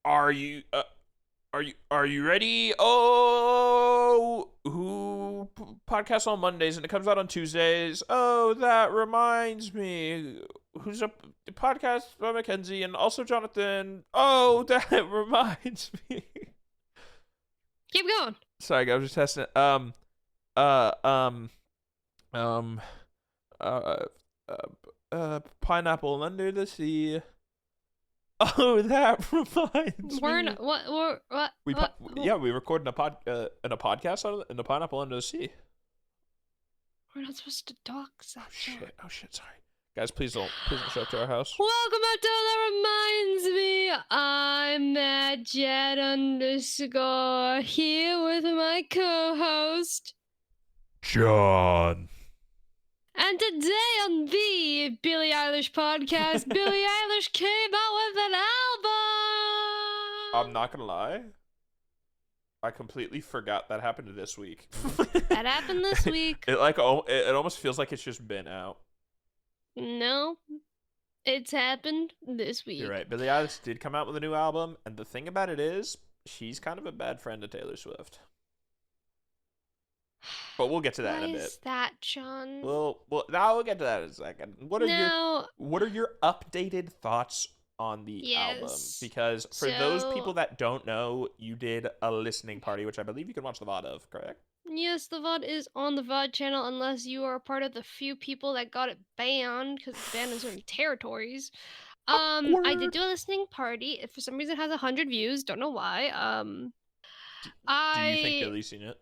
Are you are you ready? Oh, who podcasts on Mondays and it comes out on Tuesdays? Oh, that reminds me. Who's a podcast by Mckenzie and also Jonathan? Oh, that reminds me. Keep going. Sorry, I was just testing it. Uh, um, um, uh, Pineapple under the sea. Oh, that reminds We're me. not, what, We what, yeah, we recorded in a podcast in the Pineapple Under the Sea. We're not supposed to talk, Oh John. shit! Oh shit! Sorry, guys. Please don't show up to our house. Welcome back to That Reminds Me. I'm Matt Jet underscore here with my co-host. John. And today on the Billie Eilish podcast, Billie Eilish came out with an I'm album. not gonna lie. I completely forgot that happened this week. That happened this week. It almost feels like it's just been out. No, it's happened this week. You're right. Billie Eilish did come out with a new album, and the thing about it is, she's kind of a bad friend to Taylor Swift. But we'll get to that Why in a bit. is that, John? Well, now we'll get to that in a second. What are No. your updated thoughts on the album? Yes. Because for those So- people that don't know, you did a listening party, which I believe you can watch the VOD of, correct? Yes, the VOD is on the VOD channel unless you are a part of the few people that got it banned because it's banned in certain territories. I did Awkward. do a listening party. If for some reason it has 100 views, don't know why. Do you think Billy's seen it?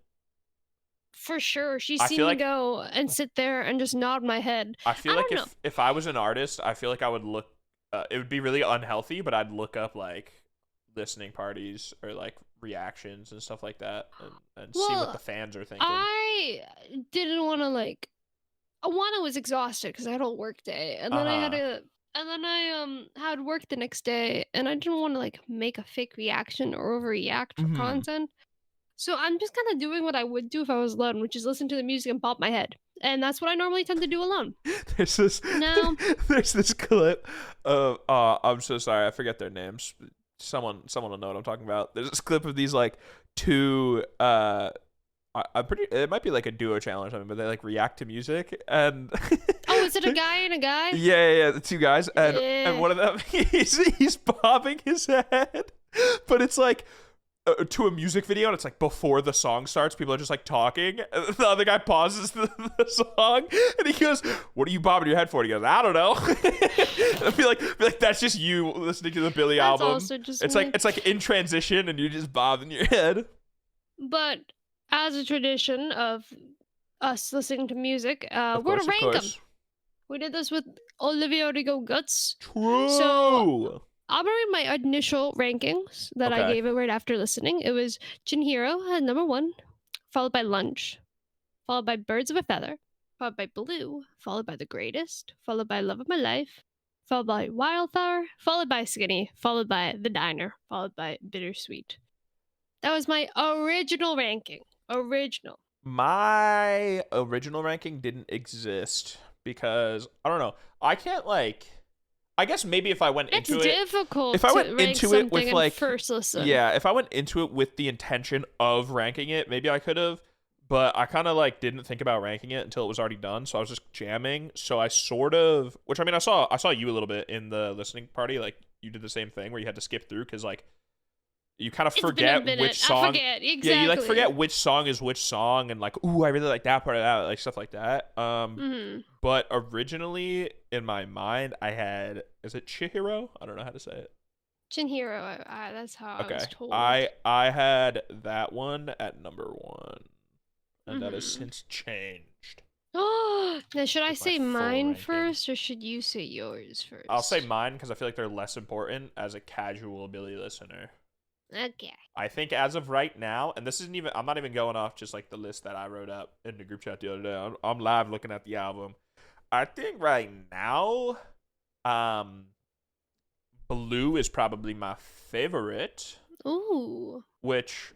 For sure, she's I seen feel me like- go and sit there and just nod my head. I feel I like don't if I was an artist, I feel like I would look. It would be really unhealthy, but I'd look up like listening parties or like reactions and stuff like that, and see what Well, the fans are thinking. I didn't want to one, I was exhausted because I had a whole work day, and then I had had work the next day, and I didn't want to like make a fake reaction or overreact for Mhm. content. So I'm just kind of doing what I would do if I was alone, which is listen to the music and pop my head, and that's what I normally tend to do alone. There's this No. there's this clip of I'm so sorry, I forget their names. Someone will know what I'm talking about. There's this clip of these like two I'm pretty it might be like a duo challenge or something, but they like react to music and Oh, is it a guy and a guy? yeah, the two guys and Yeah. one of them he's bobbing his head, but it's like to a music video, and it's like before the song starts, people are just like talking, and the other guy pauses the song, and he goes, "What are you bobbing your head for?" And he goes, "I don't know." I feel like that's just you listening to the Billy That's album. also just It's me. like in transition, and you're just bobbing your head. But as a tradition of us listening to music, Of we're course, to of rank them. course. We did this with Olivia Rodrigo Guts. True. So- I'm gonna read my initial rankings that I Okay. gave it right after listening. It was Chinhiro at number 1, followed by Lunch, followed by Birds of a Feather, followed by Blue, followed by The Greatest, followed by Love of My Life, followed by Wildflower, followed by Skinny, followed by The Diner, followed by Bittersweet. That was my original ranking. Original. My original ranking didn't exist because I don't know. I can't like. I guess maybe if I went It's into it. difficult if I to went rank into it something with, in like- first listen. Yeah, if I went into it with the intention of ranking it, maybe I could have, but I kind of like didn't think about ranking it until it was already done, so I was just jamming. So I sort of, which I mean, I saw you a little bit in the listening party, like you did the same thing where you had to skip through because like you kind of It's been a forget minute. which song. I forget. Exactly. Yeah, you like forget which song is which song, and like, ooh, I really like that part of that, like stuff like that. Mhm. But originally in my mind, I had, is it Chihiro? I don't know how to say it. Chinhiro, that's how I Okay, was told. I had that one at number 1, and that has Mhm. since changed. Now, should I With my say full mine ranking. first, or should you say yours first? I'll say mine because I feel like they're less important as a casual Billy listener. Okay. I think as of right now, and this isn't even, I'm not even going off just like the list that I wrote up in the group chat the other day. I'm live looking at the album. I think right now, Blue is probably my favorite, Ooh. which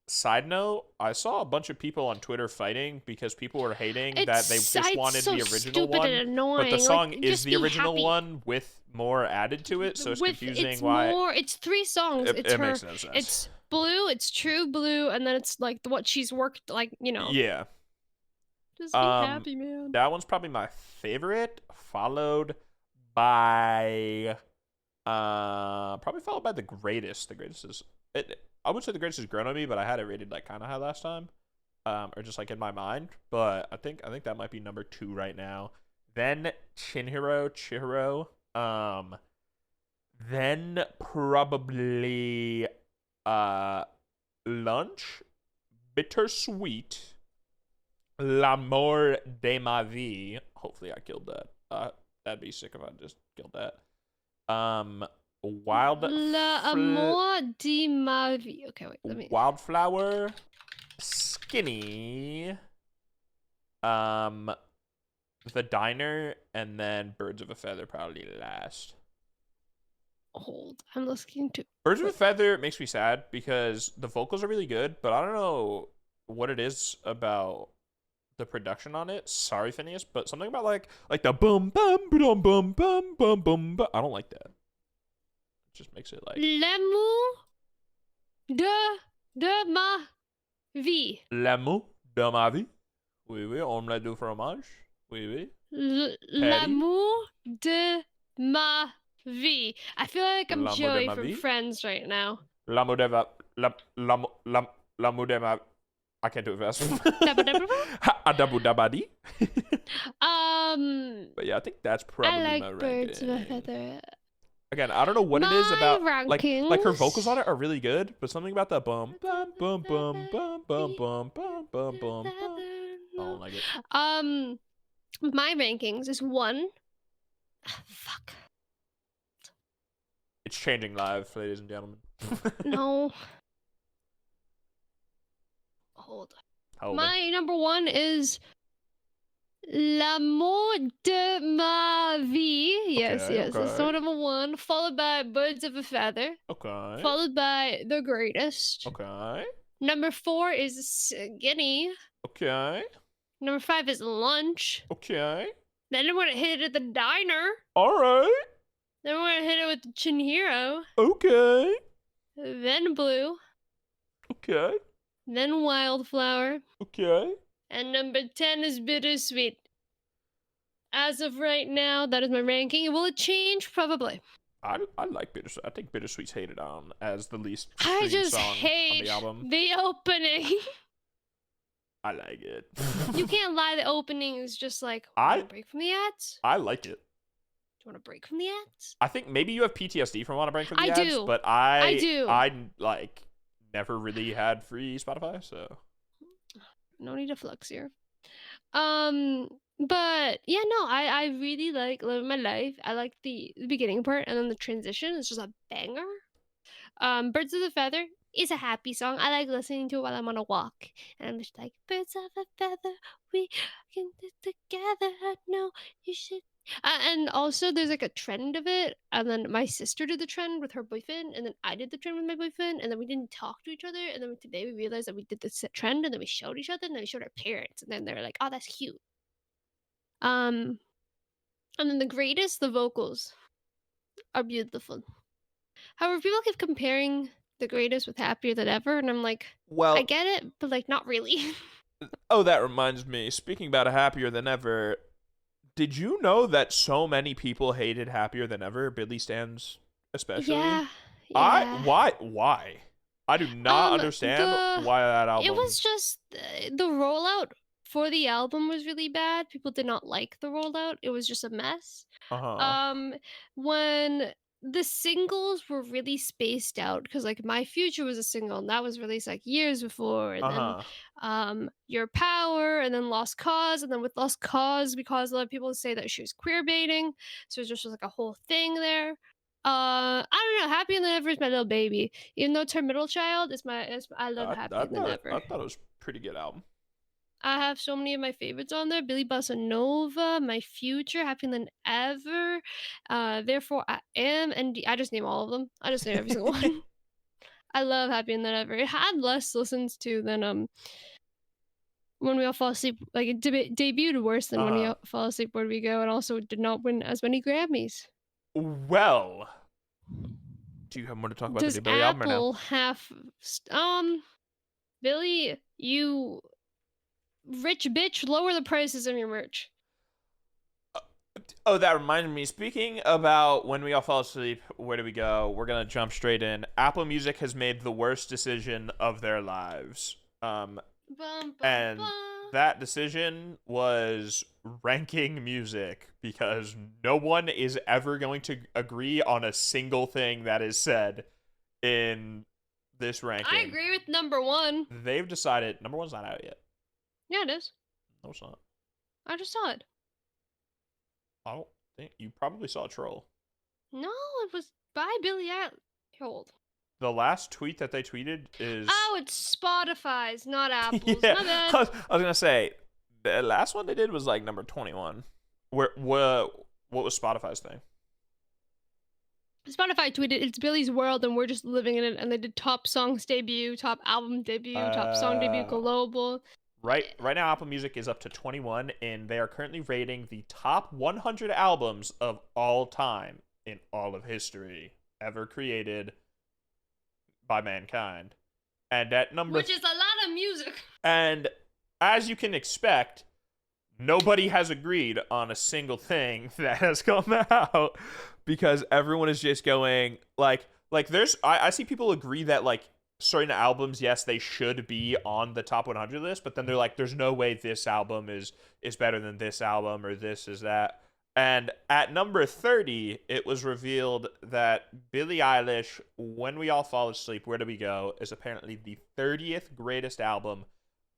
Side note, I saw a bunch of people on Twitter fighting because people were hating that they It's just wanted so the original stupid one, and but the annoying. song Like, is just the be original happy. one with more added to it, so it's With confusing it's why more. It's 3 songs. It's it her. makes no sense. It's Blue. It's True Blue, and then it's like what she's worked. Like Yeah. just be happy, man. That one's probably my favorite, followed by probably followed by The Greatest. The Greatest is I would say The Greatest has grown on me, but I had it rated like kind of high last time. Or just like in my mind, but I think that might be number 2 right now. Then Chihiro. Then probably Lunch, Bittersweet, L'amour de ma vie. Hopefully I killed that. That'd be sick if I just killed that. L'amour de ma vie. Okay, wait. Let me. Wildflower, Skinny, The Diner, and then Birds of a Feather probably last. Hold. I'm listening to. Birds of a Feather makes me sad because the vocals are really good, but I don't know what it is about the production on it. Sorry, Phineas, but something about like the boom bum bum bum bum bum bum. I don't like that. It just makes it like L'amour de ma vie. L'amour de ma vie. Oui, oui, omelette du fromage. Oui, oui. L'amour de ma vie. I feel like I'm L'amour de Joey ma from vie? Friends right now. L'amour de ma l'amour de ma. I can't do it fast. Adabu dabadi. But yeah, I think that's probably I my like Birds of a ranking. Feather. Again, I don't know what it is about like her rankings. vocals on it are really good, but something about that bum bum bum bum bum bum bum bum bum bum. I don't like it. My rankings is 1. Fuck. It's changing live, ladies and gentlemen. No. Hold. My number 1 is L'amour de ma vie. Yes, Okay, yes. That's okay. number 1. Followed by Birds of a Feather. Okay. Followed by The Greatest. Okay. Number 4 is Skinny. Okay. Number 5 is Lunch. Okay. Then I'm gonna hit it at The Diner. All right. Then we're gonna hit it with Chinhiro. Okay. Then Blue. Okay. Then Wildflower. Okay. And number 10 is Bittersweet. As of right now, that is my ranking. Will it change? Probably. I like Bittersweet. I think Bittersweet's hated on as the least I streamed just song on hate the album. the opening. I like it. You can't lie, the opening is just like, wanna break from the ads? I like it. Do you want to break from the ads? I think maybe you have PTSD from want to break from the I ads, do. but I do. I like never really had free Spotify, so No need to flex here. But yeah, no, I really like Living My Life. I like the beginning part, and then the transition is just a banger. Birds of a Feather is a happy song. I like listening to it while I'm on a walk, and I'm just like, birds of a feather, we can do together. No, you should. And also, there's like a trend of it, and then my sister did the trend with her boyfriend, and then I did the trend with my boyfriend, and then we didn't talk to each other, and then today we realized that we did this trend, and then we showed each other, and then we showed our parents, and then they were like, "Oh, that's cute." And then The Greatest, the vocals are beautiful. However, people keep comparing The Greatest with Happier Than Ever, and I'm like, well, I get it, but like not really. Oh, that reminds me. Speaking about Happier Than Ever, did you know that so many people hated Happier Than Ever? Billy Stans especially. Yeah. Why? I do not understand why that album. It was just the rollout for the album was really bad. People did not like the rollout. It was just a mess. When the singles were really spaced out, because like My Future was a single and that was released like years before, and then Your Power, and then Lost Cause, and then with Lost Cause, because a lot of people say that she was queer baiting, so it just was like a whole thing there. I don't know. Happier Than Ever is my little baby, even though it's her middle child. I love Happier Than Ever. I thought it was a pretty good album. I have so many of my favorites on there. Billy Bossa Nova, My Future, Happier Than Ever, Therefore I Am, and I just name all of them. I just name every single one. I love Happy and Then Ever. It had less listens to than When We All Fall Asleep. Like it debuted worse than When We Uh-huh. All Fall Asleep, Where Do We Go, and also did not win as many Grammys. Well, do you have more to talk about the Does new Billy album or no? Apple have Billy, you rich bitch, lower the prices of your merch. Oh, that reminded me. Speaking about When We All Fall Asleep, Where Do We Go? We're gonna jump straight in. Apple Music has made the worst decision of their lives. Bum, bum, And bum. that decision was ranking music, because no one is ever going to agree on a single thing that is said in this ranking. I agree with number 1. They've decided number 1's not out yet. Yeah, it is. No, it's not. I just saw it. I don't think you probably saw Troll. No, it was by Billy Eilish. Hold. The last tweet that they tweeted is... Oh, it's Spotify's, not Apple's. Yeah, My bad. I was gonna say the last one they did was like number 21. What was Spotify's thing? Spotify tweeted, "It's Billy's world and we're just living in it," and they did top songs debut, top album debut, top song debut, global. Right now, Apple Music is up to 21, and they are currently rating the top 100 albums of all time in all of history ever created by mankind. And at number... Which is a lot of music. And as you can expect, nobody has agreed on a single thing that has come out, because everyone is just going, like there's... I see people agree that, like, certain albums, yes, they should be on the top 100 list, but then they're like, there's no way this album is better than this album, or this is that. And at number 30, it was revealed that Billie Eilish, When We All Fall Asleep, Where Do We Go, is apparently the 30th greatest album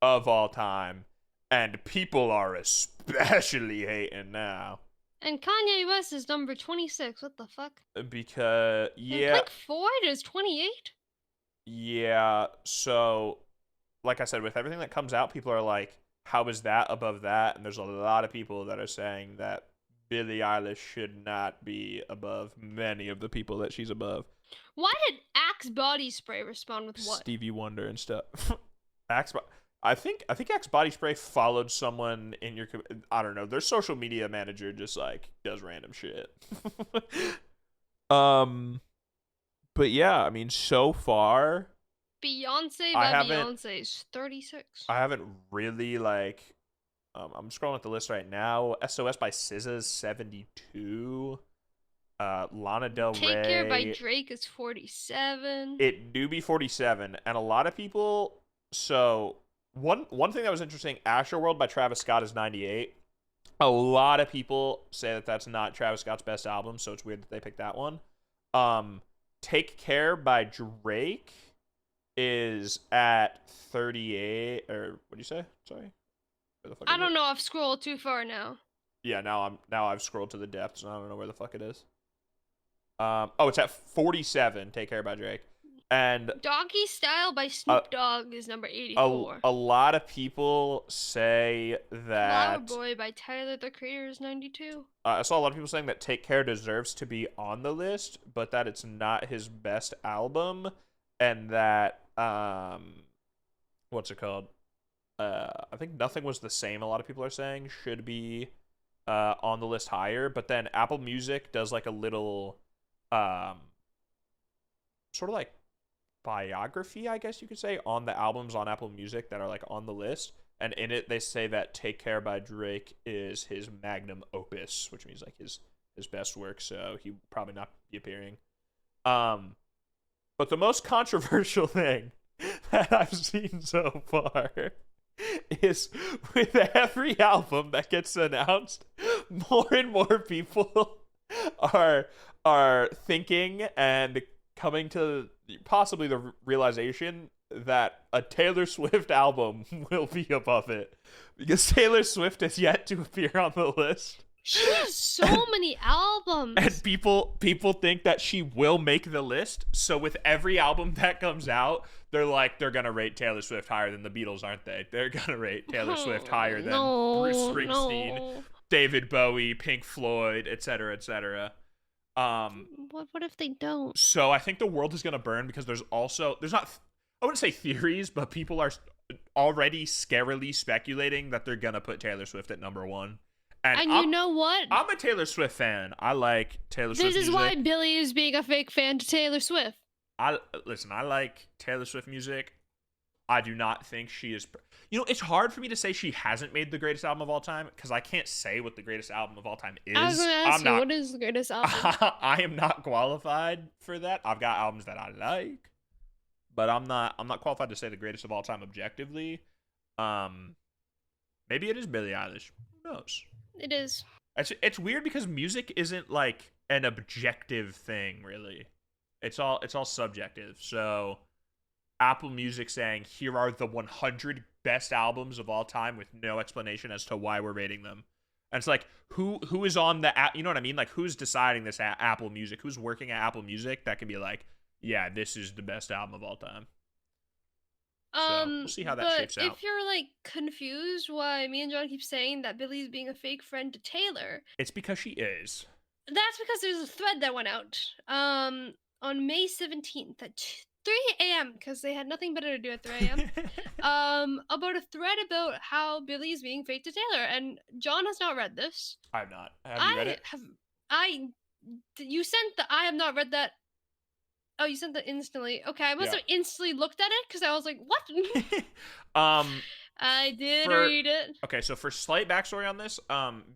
of all time, and people are especially hating now. And Kanye West is number 26. What the fuck? Because, yeah. And Click Floyd is 28? Yeah, so, like I said, with everything that comes out, people are like, how is that above that? And there's a lot of people that are saying that Billie Eilish should not be above many of the people that she's above. Why did Axe Body Spray respond with what? Stevie Wonder and stuff. I think Axe Body Spray followed someone in your... I don't know. Their social media manager just, like, does random shit. But yeah, I mean, so far... Beyonce by Beyonce is 36. I haven't really, like... I'm scrolling at the list right now. SOS by SZA is 72. Lana Del Rey... Take Care by Drake is 47. It do be 47. And a lot of people... So, one thing that was interesting, Astroworld by Travis Scott is 98. A lot of people say that that's not Travis Scott's best album, so it's weird that they picked that one. Take Care by Drake is at 38, or what do you say? Sorry. Where the fuck I don't know. I've scrolled too far now. Yeah, now I've scrolled to the depths and I don't know where the fuck it is. It's at 47. Take Care by Drake. And Doggy Style by Snoop Dogg is number 84. A lot of people say that Flower Boy by Tyler the Creator is 92. I saw a lot of people saying that Take Care deserves to be on the list, but that it's not his best album, and that what's it called? I think Nothing Was the Same, a lot of people are saying should be on the list higher, but then Apple Music does like a little sort of like biography, I guess you could say, on the albums on Apple Music that are like on the list, and in it they say that Take Care by Drake is his magnum opus, which means like his best work, so he will probably not be appearing. But the most controversial thing that I've seen so far is with every album that gets announced, more and more people are thinking and coming to possibly the realization that a Taylor Swift album will be above it, because Taylor Swift has yet to appear on the list. She has so many albums. And people think that she will make the list. So with every album that comes out, they're gonna rate Taylor Swift higher than the Beatles, aren't they? They're gonna rate Taylor Swift higher than Bruce Springsteen, David Bowie, Pink Floyd, etc., etc. What if they don't? So I think the world is gonna burn because there's not, I wouldn't say theories, but people are already scarily speculating that they're gonna put Taylor Swift at number one. And you know what? I'm a Taylor Swift fan. I like Taylor Swift This is music. why Billy is being a fake fan to Taylor Swift. I like Taylor Swift music. I do not think she is. It's hard for me to say she hasn't made the greatest album of all time because I can't say what the greatest album of all time is. I was going to ask you, what is the greatest album? I am not qualified for that. I've got albums that I like, but I'm not qualified to say the greatest of all time objectively. Maybe it is Billie Eilish. Who knows? It is. It's weird because music isn't like an objective thing, really. It's all subjective. So Apple Music saying here are the 100 best albums of all time with no explanation as to why we're rating them. And it's like who is on the app? You know what I mean? Like who's deciding this at Apple Music? Who's working at Apple Music that can be like, yeah, this is the best album of all time. So we'll see how that shapes out. If you're like confused why me and John keep saying that Billy's being a fake friend to Taylor, it's because she is. That's because there's a thread that went out on May 17th at 3 a.m. because they had nothing better to do at 3 a.m. About a thread about how Billy's being fake to Taylor, and John has not read this. I have not. Have you read it? You sent the I have not read that. Oh, you sent that instantly. Okay, I must have instantly looked at it because I was like, what? I did read it. Okay, so for slight backstory on this,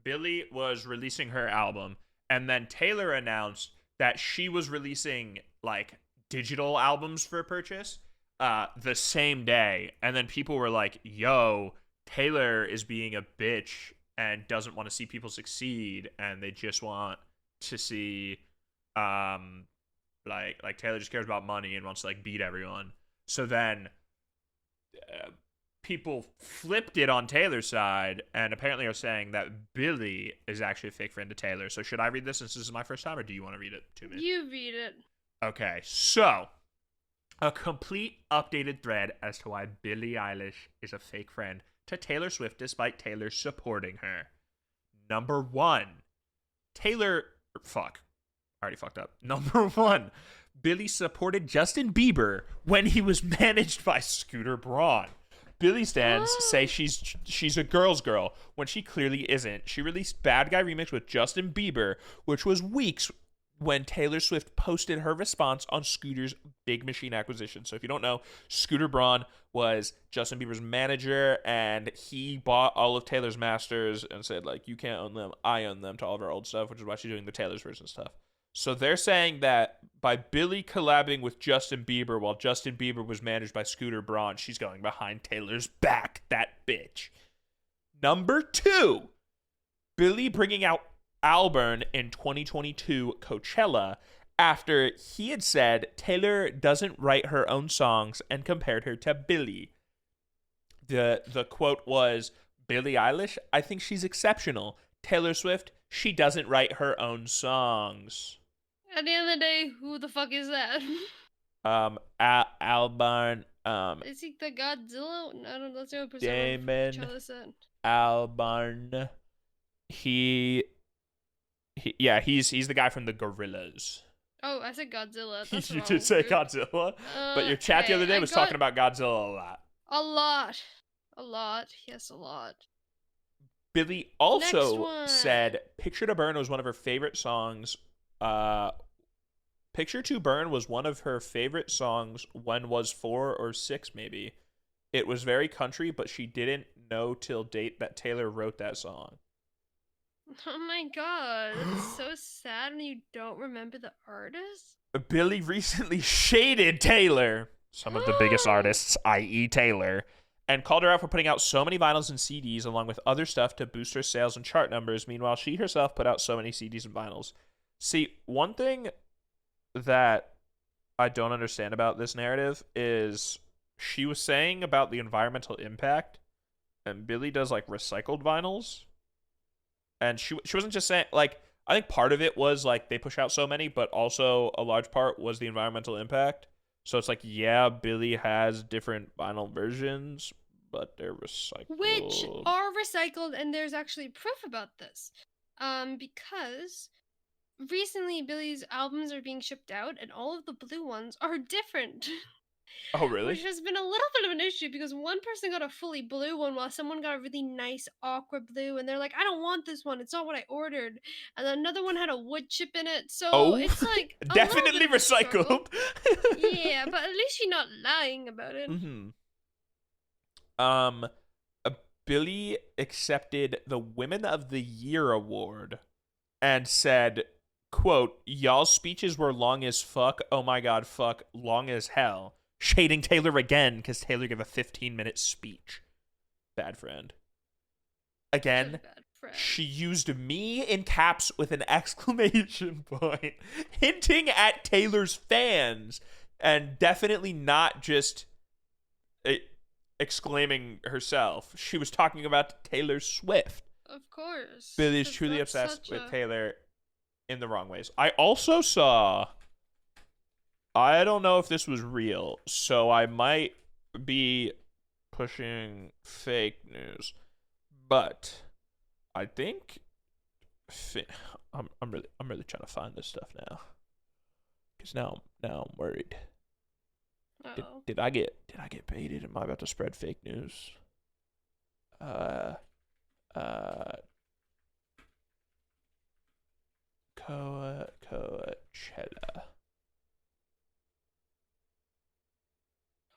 Billie was releasing her album, and then Taylor announced that she was releasing like digital albums for purchase the same day, and then people were like, yo, Taylor is being a bitch and doesn't want to see people succeed, and they just want to see like Taylor just cares about money and wants to like beat everyone. So then people flipped it on Taylor's side and apparently are saying that Billie is actually a fake friend to Taylor. So should I read this since this is my first time, or do you want to read it to me? You read it. Okay, so a complete updated thread as to why Billie Eilish is a fake friend to Taylor Swift despite Taylor supporting her. Number one, I already fucked up. Number one, Billie supported Justin Bieber when he was managed by Scooter Braun. Billie stans say she's a girl's girl when she clearly isn't. She released Bad Guy Remix with Justin Bieber, which was weeks when Taylor Swift posted her response on Scooter's Big Machine acquisition. So if you don't know, Scooter Braun was Justin Bieber's manager, and he bought all of Taylor's masters and said, like, you can't own them, I own them, to all of our old stuff, which is why she's doing the Taylor's version stuff. So they're saying that by Billie collabing with Justin Bieber while Justin Bieber was managed by Scooter Braun, she's going behind Taylor's back, that bitch. Number two, Billie bringing out Alburn in 2022 Coachella after he had said Taylor doesn't write her own songs and compared her to Billie. The quote was, Billie Eilish, I think she's exceptional. Taylor Swift, she doesn't write her own songs. At the end of the day, who the fuck is that? Albarn. Is he the Godzilla? I don't know. That's the only person Damon Albarn. He's the guy from the Gorillas. Oh, I said Godzilla. That's you did say Godzilla, but your chat the other day was talking about Godzilla a lot. A lot. Yes, a lot. Billie also said Picture to Burn was one of her favorite songs. Picture to Burn was one of her favorite songs when was 4 or 6 maybe. It was very country, but she didn't know till date that Taylor wrote that song. Oh my god, that's so sad when you don't remember the artist. Billie recently shaded Taylor, some of the biggest artists, i.e. Taylor, and called her out for putting out so many vinyls and CDs along with other stuff to boost her sales and chart numbers. Meanwhile, she herself put out so many CDs and vinyls. See, one thing that I don't understand about this narrative is she was saying about the environmental impact, and Billie does like recycled vinyls. And she wasn't just saying, like, I think part of it was like they push out so many, but also a large part was the environmental impact. So it's like, yeah, Billie has different vinyl versions, but they're recycled. Which are recycled, and there's actually proof about this. Because recently Billy's albums are being shipped out, and all of the blue ones are different. Oh, really? Which has been a little bit of an issue because one person got a fully blue one while someone got a really nice aqua blue, and they're like, I don't want this one, it's not what I ordered. And then another one had a wood chip in it, so Oh, it's like a definitely little bit of a struggle. recycled. Yeah, but at least you're not lying about it. Uh, Billy accepted the Women of the Year award and said, quote, y'all's speeches were long as fuck, oh my god, fuck, long as hell. Shading Taylor again because Taylor gave a 15-minute speech. Bad friend. Again, Bad friend. she used me in caps with an exclamation point, hinting at Taylor's fans, and definitely not just exclaiming herself. She was talking about Taylor Swift. Of course. Billy is 'cause truly that's obsessed such with a- Taylor in the wrong ways. I also saw, I don't know if this was real, so I might be pushing fake news, but I think I'm really trying to find this stuff now, because now I'm worried. Uh-oh. Did I get baited? Am I about to spread fake news? Coachella.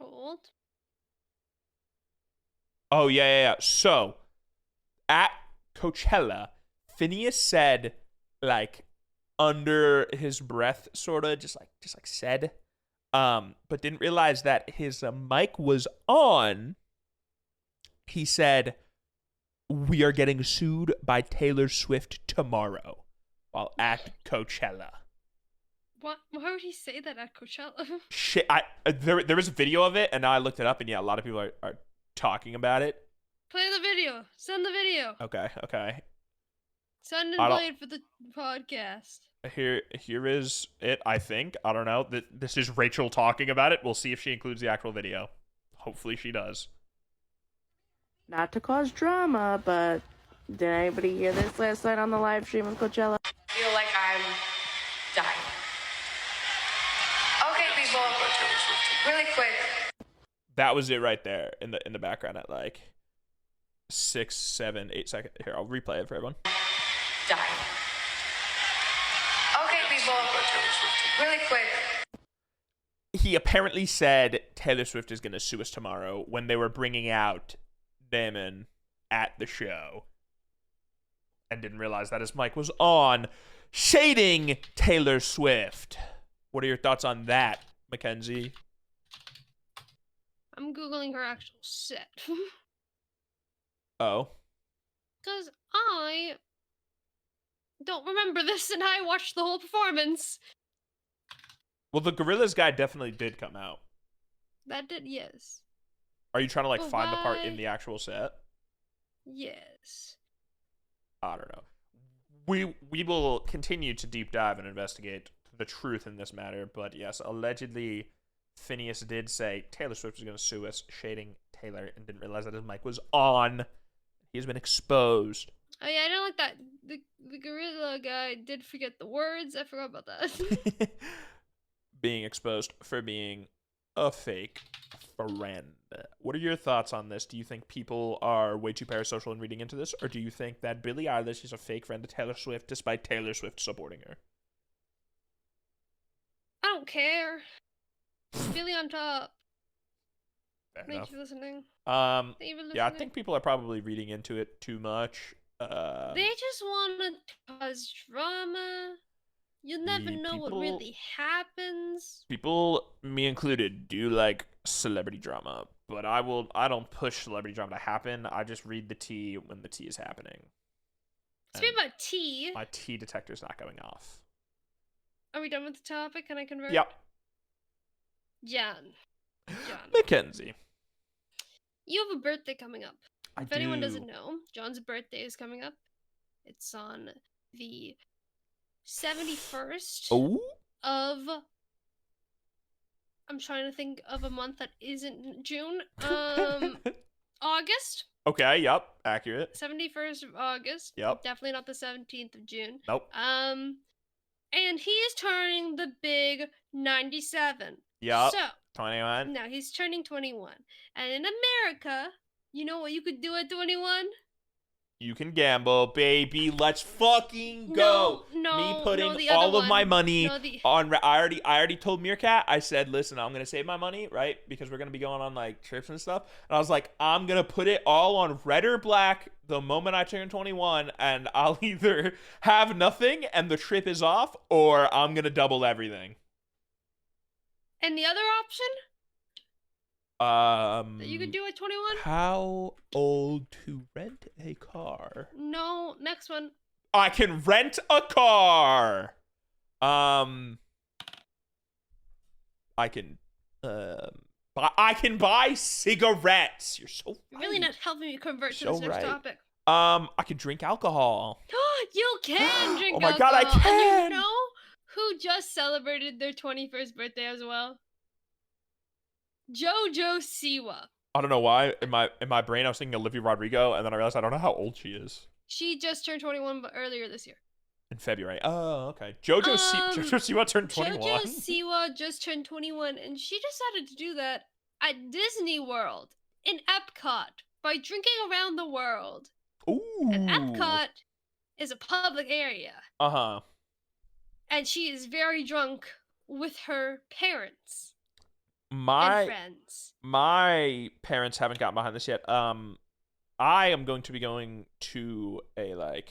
Hold. Oh yeah. So at Coachella, Phineas said, like, under his breath, sorta, just like said, but didn't realize that his mic was on. He said, "We are getting sued by Taylor Swift tomorrow," while at Coachella. What? Why would he say that at Coachella? Shit, there was a video of it, and now I looked it up, and yeah, a lot of people are talking about it. Play the video. Send the video. Okay. Send and play it for the podcast. Here is it, I think. I don't know. This is Rachel talking about it. We'll see if she includes the actual video. Hopefully she does. Not to cause drama, but did anybody hear this last night on the live stream of Coachella? I feel like I'm dying. Okay, people, really quick. That was it right there in the background at like 6, 7, 8 seconds. Here, I'll replay it for everyone. Dying. Okay, people, really quick. He apparently said Taylor Swift is going to sue us tomorrow when they were bringing out Damon at the show, and didn't realize that his mic was on, shading Taylor Swift. What are your thoughts on that, Mckenzie? I'm Googling her actual set. Oh. Because I don't remember this and I watched the whole performance. Well, the Gorillaz guy definitely did come out. That did, yes. Are you trying to, like, But find the part in why? the actual set? Yes. I don't know. We will continue to deep dive and investigate the truth in this matter, but yes, allegedly Phineas did say Taylor Swift is going to sue us, shading Taylor, and didn't realize that his mic was on. He has been exposed. Oh yeah, I don't like that. The gorilla guy did forget the words. I forgot about that. Being exposed for being a fake friend. What are your thoughts on this? Do you think people are way too parasocial in reading into this, or do you think that Billie Eilish is a fake friend to Taylor Swift despite Taylor Swift supporting her? I don't care. Billy on top. Fair Thank enough. you for listening. Yeah, I listening. think people are probably reading into it too much. They just want to cause drama. You'll never know what really happens. People, me included, do like celebrity drama, but I don't push celebrity drama to happen. I just read the tea when the tea is happening. Speaking about tea, My tea detector's not going off. are we done with the topic? Can I convert? Yep. John. Mckenzie. You have a birthday coming up. If I anyone do. doesn't know, John's birthday is coming up. It's on the 71st Oh? of... I'm trying to think of a month that isn't June. August. Okay, yep, accurate. 71st of August. Yep. Definitely not the 17th of June. Nope. And he's turning the big 97. Yup. So, 21. now he's turning 21. And in America, you know what you could do at 21? You can gamble, baby. Let's fucking go. Me putting the all other of my one. money No, the- on. I already told Meerkat. I said, listen, I'm gonna save my money, right? Because we're gonna be going on like trips and stuff. And I was like, I'm gonna put it all on red or black the moment I turn 21, and I'll either have nothing and the trip is off, or I'm gonna double everything. And the other option that you could do at 21? How old to rent a car? No, next one. I can rent a car. I can buy cigarettes. You're so You're really not helping me convert to So this next right. topic. I can drink alcohol. You can drink Oh my alcohol. God, I can. And you know who just celebrated their 21st birthday as well? JoJo Siwa. I don't know why. In my brain I was thinking Olivia Rodrigo, and then I realized I don't know how old she is. She just turned 21 earlier this year. In February. Oh, okay. JoJo Siwa turned 21. JoJo Siwa just turned 21, and she decided to do that at Disney World in Epcot by drinking around the world. Ooh. And Epcot is a public area. Uh-huh. And she is very drunk with her parents and My friends. parents haven't gotten behind this yet. I am going to be going to a like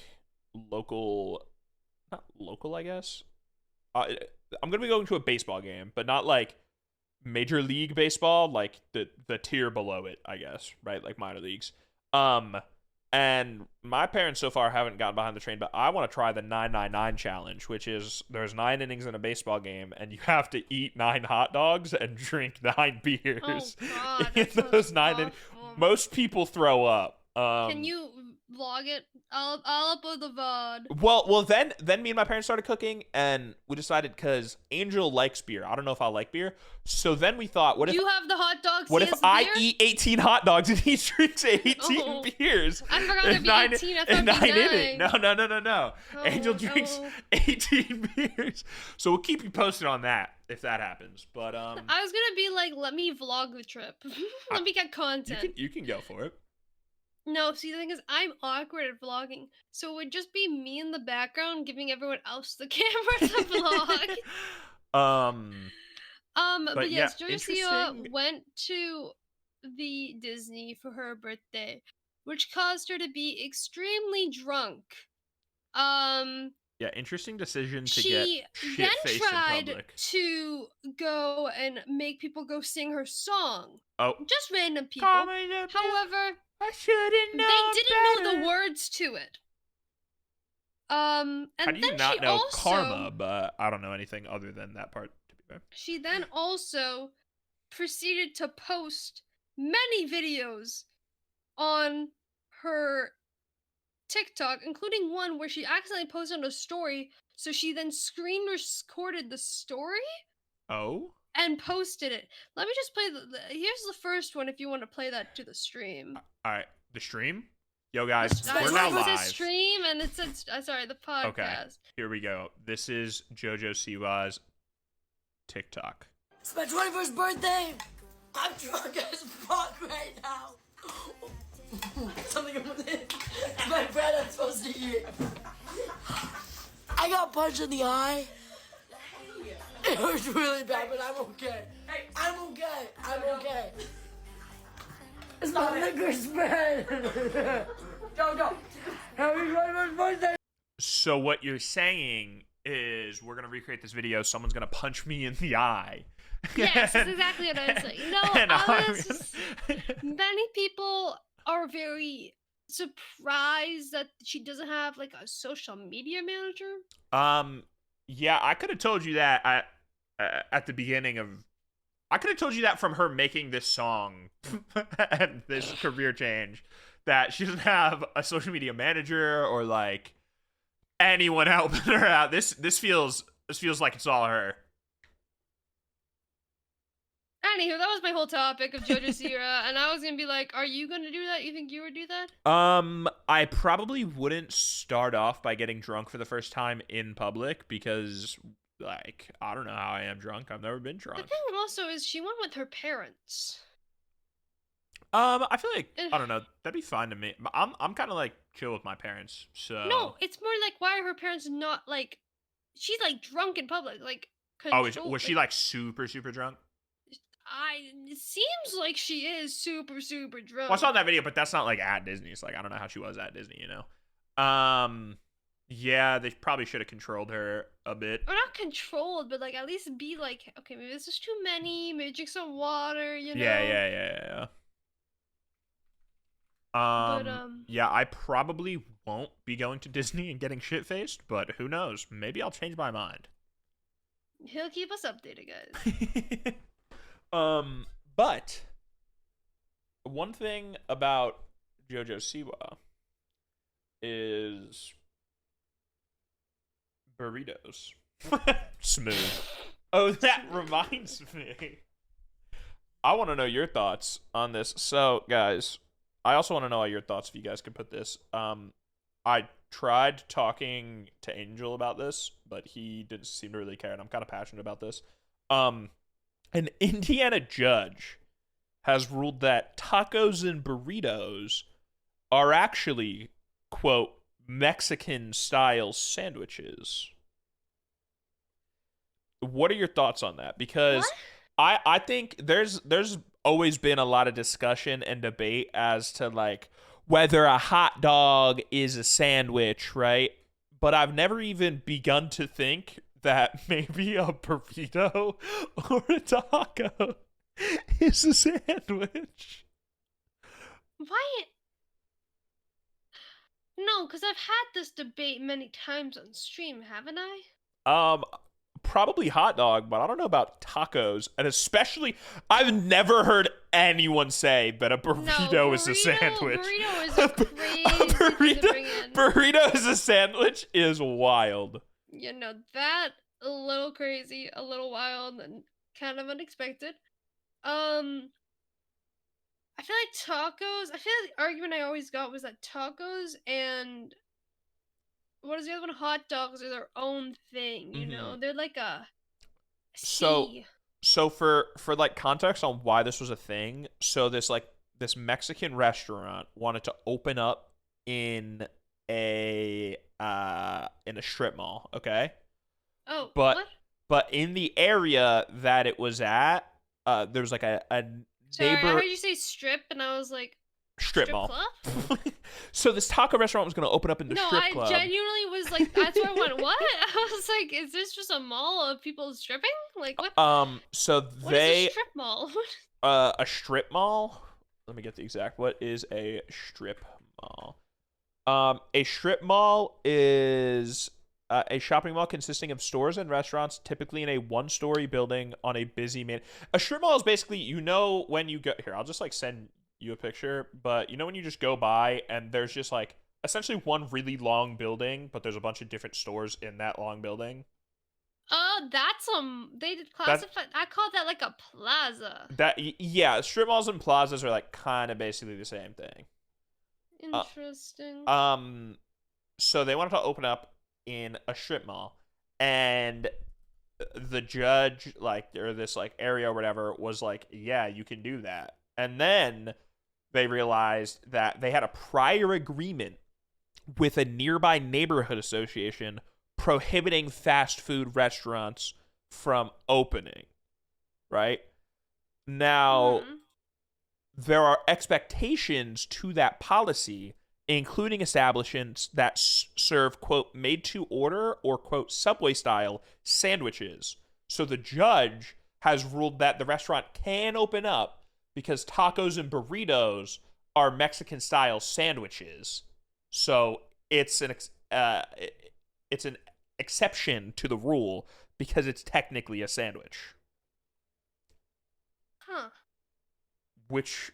local, not local, I guess. I'm gonna be going to a baseball game, but not like Major League Baseball, like the tier below it, I guess, right? Like minor leagues. And my parents so far haven't gotten behind the train, but I want to try the 999 challenge, which is there's 9 innings in a baseball game, and you have to eat 9 hot dogs and drink 9 beers. Oh God, in that those sounds 9 innings. awful. Most people throw up. Can you vlog it? I'll upload the VOD. Well, then me and my parents started cooking, and we decided because Angel likes beer. I don't know if I like beer. So then we thought, what Do if you have the hot dogs? what he if has I beer? eat 18 hot dogs and he drinks 18 Oh. beers? I forgot in to be 18. I thought in it'd be 9 innings. 9. No. Angel drinks no. 18 beers. So we'll keep you posted on that if that happens. But I was gonna be like, let me vlog the trip. Let me get content. you can go for it. No, see, the thing is, I'm awkward at vlogging, so it would just be me in the background giving everyone else the camera to vlog. But yes, yeah, JoJo Siwa interesting. went to the Disney for her birthday, which caused her to be extremely drunk. Yeah, interesting decision to She get then shit-faced tried in public. to go and make people go sing her song. Oh. Just random people. However, I shouldn't know they didn't know better. the words to it. And How do you then not she know also, karma? But I don't know anything other than that part, to be fair. She then also proceeded to post many videos on her TikTok, including one where she accidentally posted on a story, so she then screen recorded the story Oh? and posted it. Let me just play here's the first one if you want to play that to the stream. Alright, the stream? Yo, guys, It we're now says live. stream and it says, sorry, the podcast. Okay, here we go. This is JoJo Siwa's TikTok. It's my 21st birthday. I'm drunk as fuck right now. Something over there. It's my bread I'm supposed to eat. I got punched in the eye. It hurts really bad, but I'm okay. I'm okay. It's my liquor spread. Go. Happy 21st birthday. So what you're saying is we're gonna recreate this video. Someone's gonna punch me in the eye. Yes, that's exactly what I was saying. No, And many people are very surprised that she doesn't have like a social media manager. Yeah, I could have told you that at the beginning of. I could have told you that from her making this song and this career change, that she doesn't have a social media manager or like anyone helping her out. This feels like it's all her. Anywho, that was my whole topic of JoJo Siwa, and I was gonna be like, "Are you gonna do that? You think you would do that?" I probably wouldn't start off by getting drunk for the first time in public because, like, I don't know how I am drunk. I've never been The drunk. thing also is she went with her parents. I feel like Ugh. I don't know. That'd be fine to me. I'm kind of like chill with my parents. So No, it's more like why are her parents not like? She's like drunk in public, like. was she like super super drunk? It seems like she is super super drunk. Well, I saw that video, but that's not like at Disney. It's like I don't know how she was at Disney. You know. Yeah, they probably should have controlled her a bit. Or not controlled, but like at least be like, okay, maybe this is too many. Maybe drink some water. You know. Yeah. Yeah, I probably won't be going to Disney and getting shit faced, but who knows? Maybe I'll change my mind. He'll keep us updated, guys. But one thing about JoJo Siwa is burritos. Smooth. Oh, that reminds me. I want to know your thoughts on this. So, guys, I also want to know your thoughts if you guys could put this. I tried talking to Angel about this, but he didn't seem to really care, and I'm kind of passionate about this. An Indiana judge has ruled that tacos and burritos are actually, quote, Mexican-style sandwiches. What are your thoughts on that? Because I think there's always been a lot of discussion and debate as to like whether a hot dog is a sandwich, right? But I've never even begun to think that maybe a burrito or a taco is a sandwich. Why? No, because I've had this debate many times on stream, haven't I? Probably hot dog, but I don't know about tacos. And especially, I've never heard anyone say that a burrito is a sandwich. Burrito is a crazy thing to bring in. Burrito is a sandwich is wild. You know, that a little crazy, a little wild, and kind of unexpected. I feel like the argument I always got was that tacos and what is the other one? Hot dogs are their own thing, you know? They're like a So for like context on why this was a thing, so this Mexican restaurant wanted to open up in a strip mall, okay? Oh, but what? But in the area that it was at, there was like a Sorry, neighbor. I heard you say strip, and I was like, strip mall. Club? So this taco restaurant was going to open up in the strip club. No, I genuinely was like, that's where I went, what? I was like, is this just a mall of people stripping? Like, what? So what is a strip mall? A strip mall? Let me get the exact. What is a strip mall? A strip mall is a shopping mall consisting of stores and restaurants, typically in a one-story building on a busy main. A strip mall is basically, you know, when you go here. I'll just like send you a picture, but you know when you just go by and there's just like essentially one really long building, but there's a bunch of different stores in that long building. That's they did classify. I call that like a plaza. Yeah, strip malls and plazas are like kind of basically the same thing. Interesting. So they wanted to open up in a strip mall, and the judge, like, or this like area or whatever, was like, yeah, you can do that. And then they realized that they had a prior agreement with a nearby neighborhood association prohibiting fast food restaurants from opening. Right? Now, there are expectations to that policy, including establishments that serve, quote, made to order or, quote, Subway style sandwiches. So the judge has ruled that the restaurant can open up because tacos and burritos are Mexican style sandwiches. So it's an exception to the rule because it's technically a sandwich. Huh. Which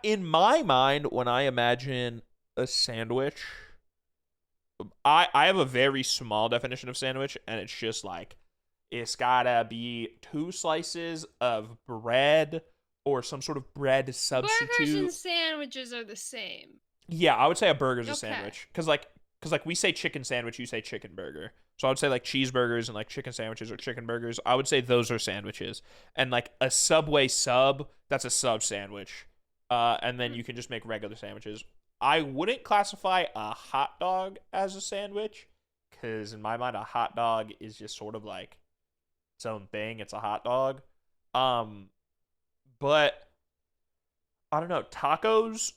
in my mind, when I imagine a sandwich, I have a very small definition of sandwich, and it's just like, it's gotta be 2 slices of bread or some sort of bread substitute. Burgers and sandwiches are the same. Yeah, I would say a burger's a Okay. sandwich. Because we say chicken sandwich, you say chicken burger. So I would say like cheeseburgers and like chicken sandwiches or chicken burgers. I would say those are sandwiches. And like a Subway sub, that's a sub sandwich. And then you can just make regular sandwiches. I wouldn't classify a hot dog as a sandwich. Because in my mind, a hot dog is just sort of like its own thing. It's a hot dog. But I don't know. Tacos,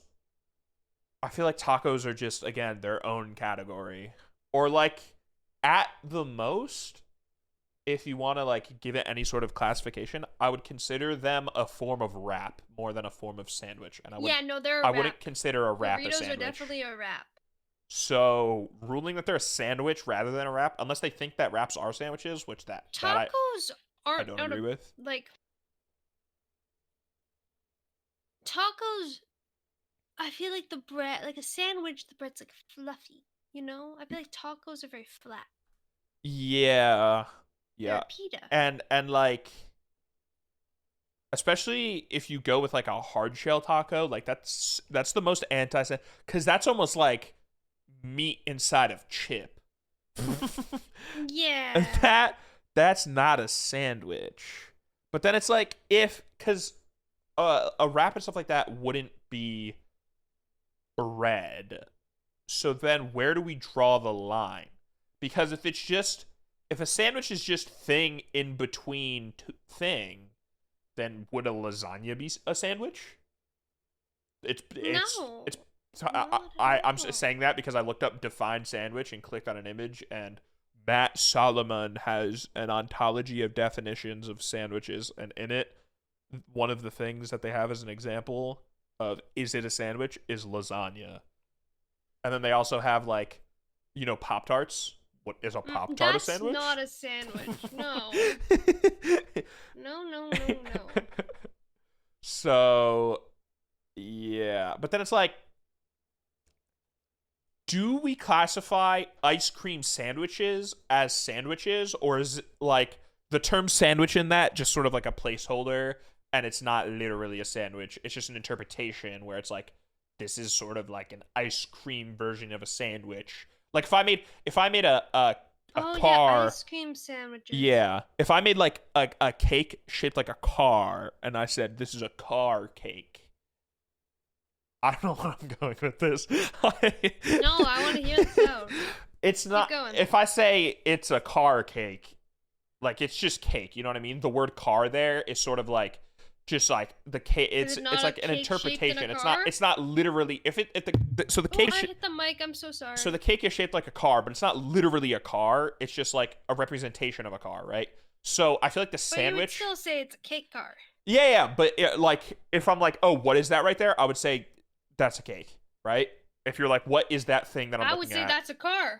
I feel like tacos are just, again, their own category. Or like at the most, if you want to like give it any sort of classification, I would consider them a form of wrap more than a form of sandwich. And They're a I wrap. wouldn't consider a wrap a Burritos sandwich. are definitely a wrap. So ruling that they're a sandwich rather than a wrap, unless they think that wraps are sandwiches, which Tacos I aren't don't agree with. like tacos. I feel like the bread, like a sandwich, the bread's like fluffy. You know, I feel like tacos are very flat. Yeah, They're yeah, a pita. and like, especially if you go with like a hard shell taco, like that's the most because that's almost like meat inside of chip. Yeah. And that's not a sandwich. But then it's like because a wrap and stuff like that wouldn't be bread. So then where do we draw the line? Because if a sandwich is just thing in between thing, then would a lasagna be a sandwich? No. I'm saying that because I looked up define sandwich and clicked on an image, and Matt Solomon has an ontology of definitions of sandwiches, and in it, one of the things that they have as an example of is it a sandwich is lasagna. And then they also have like, Pop-Tarts. What is a Pop-Tart a sandwich? That's not a sandwich. No. No. So, yeah. But then it's like, do we classify ice cream sandwiches as sandwiches, or is it like the term sandwich in that just sort of like a placeholder and it's not literally a sandwich? It's just an interpretation where it's like, this is sort of like an ice cream version of a sandwich. Like if I made a car, yeah, ice cream sandwiches. Yeah, if I made like a cake shaped like a car, and I said this is a car cake, I don't know where I'm going with this. No, I want to hear the sound. It's not. going. If I say it's a car cake, like it's just cake. You know what I mean? The word "car" there is sort of like just like the cake. It's like an interpretation. It's not literally so the cake. I hit the mic. I'm so sorry. So the cake is shaped like a car, but it's not literally a car. It's just like a representation of a car, right? So I feel like the sandwich. But you would still say it's a cake car. Yeah, but like if I'm like, oh, what is that right there? I would say that's a cake, right? If you're like, what is that thing that I'm looking at? I would say that's a car.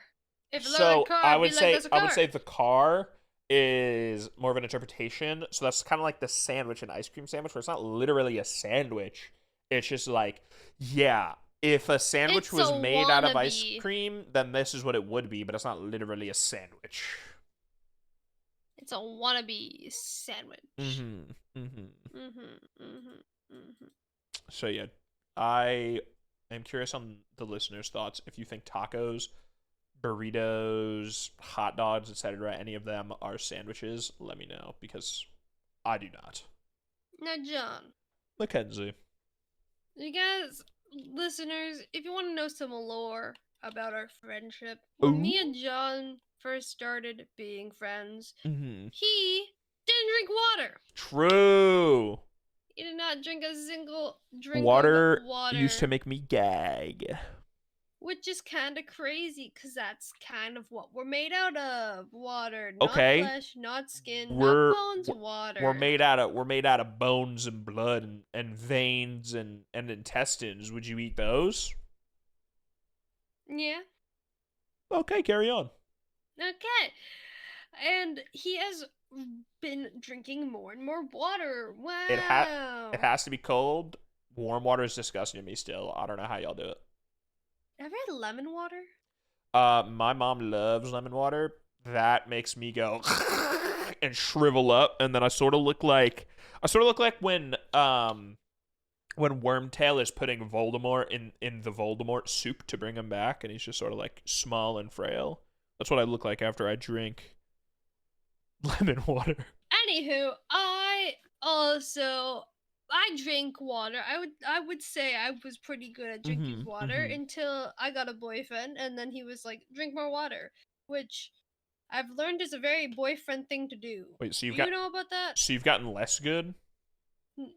If it So looked like a car, I would say that's a car. I would say the car is more of an interpretation. So that's kind of like the sandwich and ice cream sandwich, where it's not literally a sandwich. It's just like, yeah, if a sandwich It's was a made out of ice wannabe. cream, then this is what it would be, but it's not literally a sandwich. It's a wannabe sandwich. So yeah, I am curious on the listeners' thoughts. If you think tacos, burritos, hot dogs, etc., any of them are sandwiches, let me know, because I do not. Now, John, Mckenzie. you guys, listeners, if you want to know some lore about our friendship, when me and John first started being friends, he didn't drink water. True. He did not drink a single drink Water of water. used to make me gag. Which is kind of crazy, because that's kind of what we're made out of. Water, not Okay. flesh, not skin, We're- not bones, water. We're made out of bones and blood and veins and intestines. Would you eat those? Yeah. Okay, carry on. Okay. And he has been drinking more and more water. Wow. It has to be cold. Warm water is disgusting to me still. I don't know how y'all do it. Ever had lemon water? My mom loves lemon water. That makes me go and shrivel up, and then I sort of look like when Wormtail is putting Voldemort in the Voldemort soup to bring him back, and he's just sort of like small and frail. That's what I look like after I drink lemon water. Anywho, I drink water. I would say I was pretty good at drinking water until I got a boyfriend, and then he was like, drink more water, which I've learned is a very boyfriend thing to do. Wait, so you know about that? So you've gotten less good?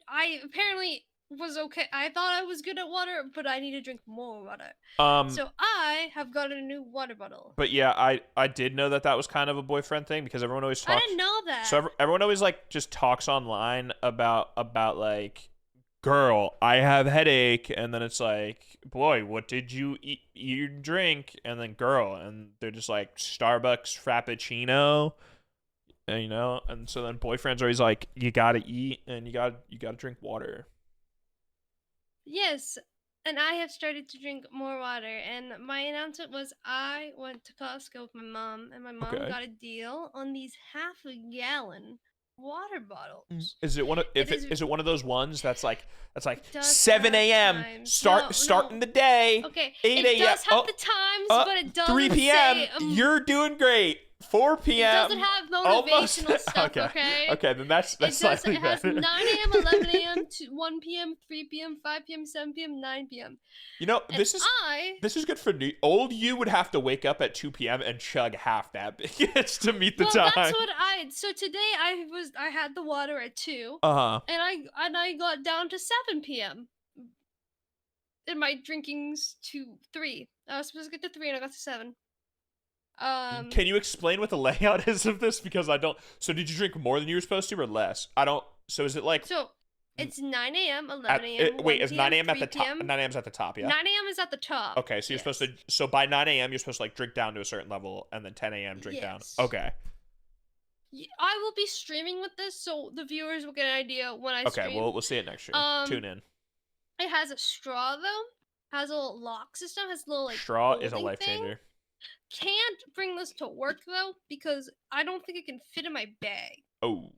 I apparently was okay. I thought I was good at water, but I need to drink more water. So I have got a new water bottle. But yeah, I did know that was kind of a boyfriend thing, because everyone always talks. I didn't know that. So everyone always like just talks online about like, girl, I have headache, and then it's like, boy, what did you eat, you drink, and then girl, and they're just like Starbucks Frappuccino, and, and so then boyfriends are always like, you gotta eat and you gotta drink water. Yes, and I have started to drink more water, and my announcement was I went to Costco with my mom, and my mom got a deal on these half-a-gallon water bottles. Is it one of is it one of those ones that's like 7 a.m. starting the day? Okay, 8 a.m. It does have the times, but it doesn't 3 p.m. say, You're doing great. 4 p.m. It doesn't have motivational stuff, okay? Okay, then that's slightly better. It has 9 a.m., 11 a.m., 1 p.m., 3 p.m., 5 p.m., 7 p.m., 9 p.m. This is good for new. Old you would have to wake up at 2 p.m. and chug half that big to meet the time. That's what so today I had the water at 2. And I got down to 7 p.m. And my drinking's to 3. I was supposed to get to 3 and I got to 7. Can you explain what the layout is of this? Because I don't. So did you drink more than you were supposed to, or less? I don't. So is it like? So it's 9 a.m., 11 a.m. Wait, is 9 a.m. at the top? 9 a.m. is at the top, yeah. 9 a.m. is at the top. Okay, so you're supposed to. So by 9 a.m. you're supposed to like drink down to a certain level, and then 10 a.m. drink down. Okay. I will be streaming with this, so the viewers will get an idea when I stream. Okay, well we'll see it next year. Tune in. It has a straw though. Has a little lock system. Has a little like. Straw is a life changer. Can't bring this to work though, because I don't think it can fit in my bag. Oh.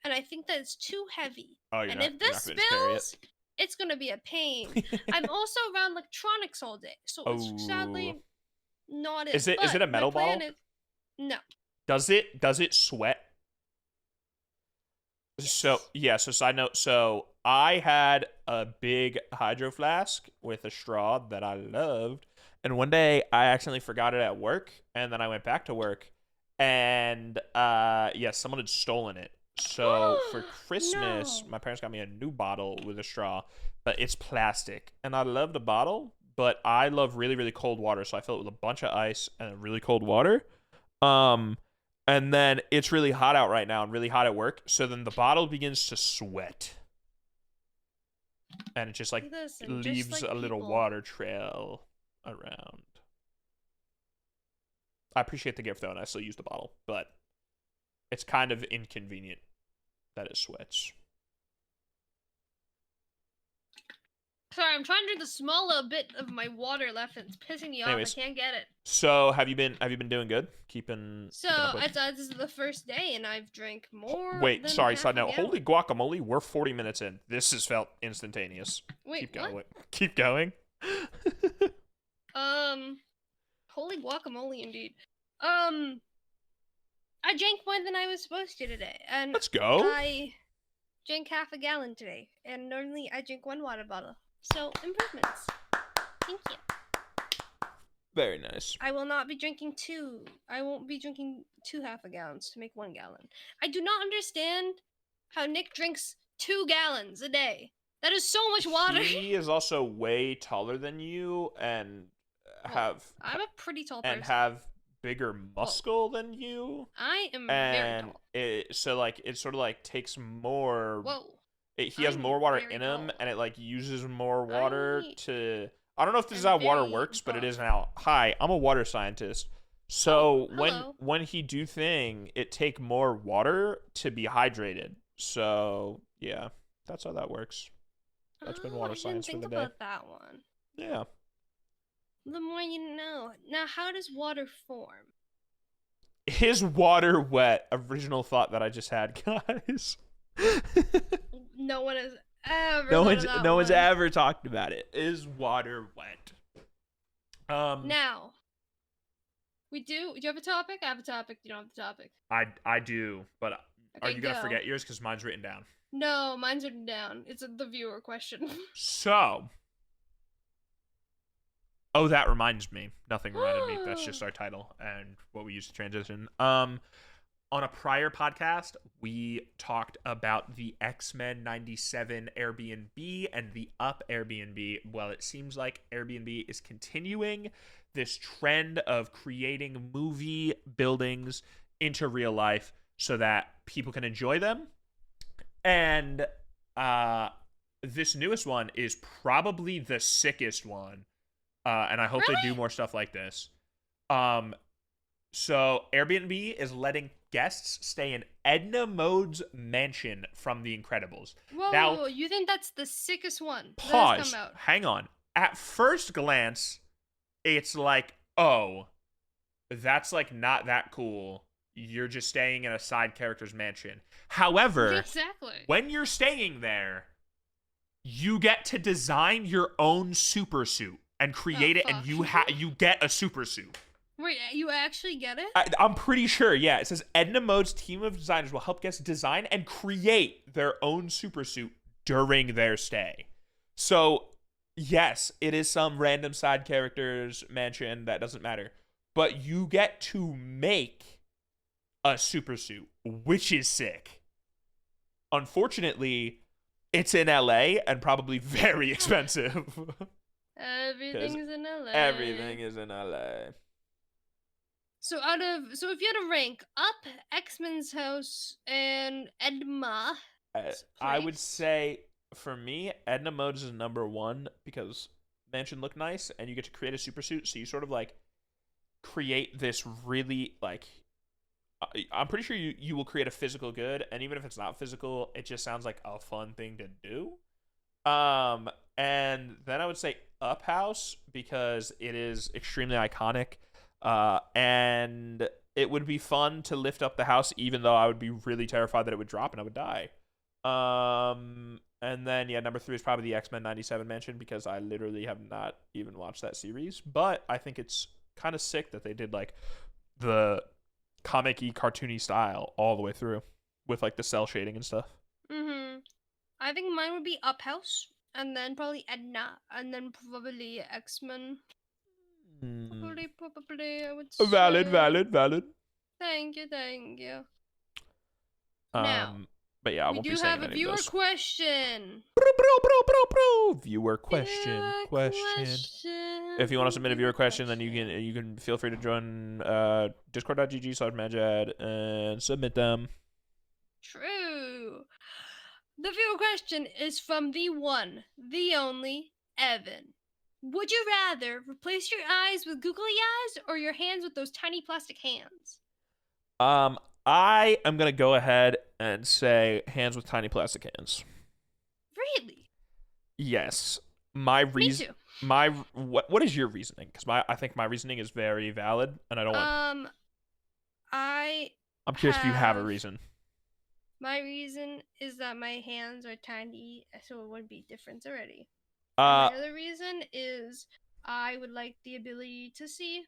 And I think that it's too heavy. Oh, and if this spills, it's gonna be a pain. I'm also around electronics all day, so it's sadly not it. Is it a metal ball? No. Does it sweat? So yeah. So side note. So I had a big hydro flask with a straw that I loved. And one day I accidentally forgot it at work, and then I went back to work, and someone had stolen it. So for Christmas, my parents got me a new bottle with a straw, but it's plastic. And I love the bottle, but I love really, really cold water, so I fill it with a bunch of ice and really cold water. And then it's really hot out right now and really hot at work, so then the bottle begins to sweat. And it just like leaves a little water trail around. I appreciate the gift though, and I still use the bottle, but it's kind of inconvenient that it sweats. Sorry, I'm trying to drink the small little bit of my water left, and it's pissing me off. I can't get it. So have you been doing good? This is the first day, and I've drank more. Wait, sorry, side note. Holy guacamole, we're 40 minutes in. This has felt instantaneous. Wait, Keep going. Holy guacamole, indeed. I drank more than I was supposed to today, and let's go. I drank half a gallon today, and normally I drink 1 water bottle. So improvements. Thank you. Very nice. I will not be drinking 2. I won't be drinking 2 half a gallons to make 1 gallon. I do not understand how Nick drinks 2 gallons a day. That is so much water. He is also way taller than you, and I'm a pretty tall person. And have bigger muscle than you. I am very tall. It sort of like takes more. Whoa. He has more water in him, and it like uses more water to. I don't know if this is how water works, but it is now. Hi, I'm a water scientist. So when he do thing, it take more water to be hydrated. So yeah, that's how that works. That's been water science for the day. I didn't think about that one. Yeah. The more you know. Now, how does water form? Is water wet? Original thought that I just had, guys. No one has ever. No one's ever talked about it. Is water wet? Now. We do. Do you have a topic? I have a topic. You don't have the topic. I do, but are Okay, you gonna go. forget yours? Because mine's written down. No, mine's written down. It's the viewer question. So. Oh, that reminds me. Nothing reminded me. That's just our title and what we use to transition. On a prior podcast, we talked about the X-Men 97 Airbnb and the Up Airbnb. Well, it seems like Airbnb is continuing this trend of creating movie buildings into real life so that people can enjoy them. And this newest one is probably the sickest one. And I hope they do more stuff like this. So Airbnb is letting guests stay in Edna Mode's mansion from The Incredibles. Whoa, you think that's the sickest one? that has Pause. come out? Hang on. At first glance, it's like, oh, that's like not that cool. You're just staying in a side character's mansion. However, Exactly. when you're staying there, you get to design your own super suit and create it, and fuck. you get a super suit. Wait, you actually get it? I'm pretty sure, yeah. It says Edna Mode's team of designers will help guests design and create their own super suit during their stay. So, yes, it is some random side character's mansion. That doesn't matter. But you get to make a super suit, which is sick. Unfortunately, it's in LA and probably very expensive. Everything's in LA. Everything is in LA. So if you had to rank Up, X-Men's house, and Edma, I would say, for me, Edna Mode's is number one because mansion look nice and you get to create a super suit. So you sort of like create this really like, I'm pretty sure you will create a physical good. And even if it's not physical, it just sounds like a fun thing to do. And then I would say Up House because it is extremely iconic. And it would be fun to lift up the house, even though I would be really terrified that it would drop and I would die. And then, yeah, number 3 is probably the X-Men 97 mansion because I literally have not even watched that series. But I think it's kind of sick that they did, like, the comic-y, cartoony style all the way through with, like, the cell shading and stuff. Mm-hmm. I think mine would be Up House, and then probably Edna, and then probably X-Men. Probably, I would say. Valid. Thank you. But yeah, I We won't do be saying have a any viewer of those. question. Viewer question. If you want to submit a viewer question, then you can feel free to join discord.gg/majad and submit them. True. The viewer question is from the one, the only, Evan. Would you rather replace your eyes with googly eyes or your hands with those tiny plastic hands? I am gonna go ahead and say hands with tiny plastic hands. Really? Yes. My reason. Me too. What is your reasoning? Because I think my reasoning is very valid, and I don't want. I'm curious if you have a reason. My reason is that my hands are tiny, so it wouldn't be a difference already. My other reason is I would like the ability to see.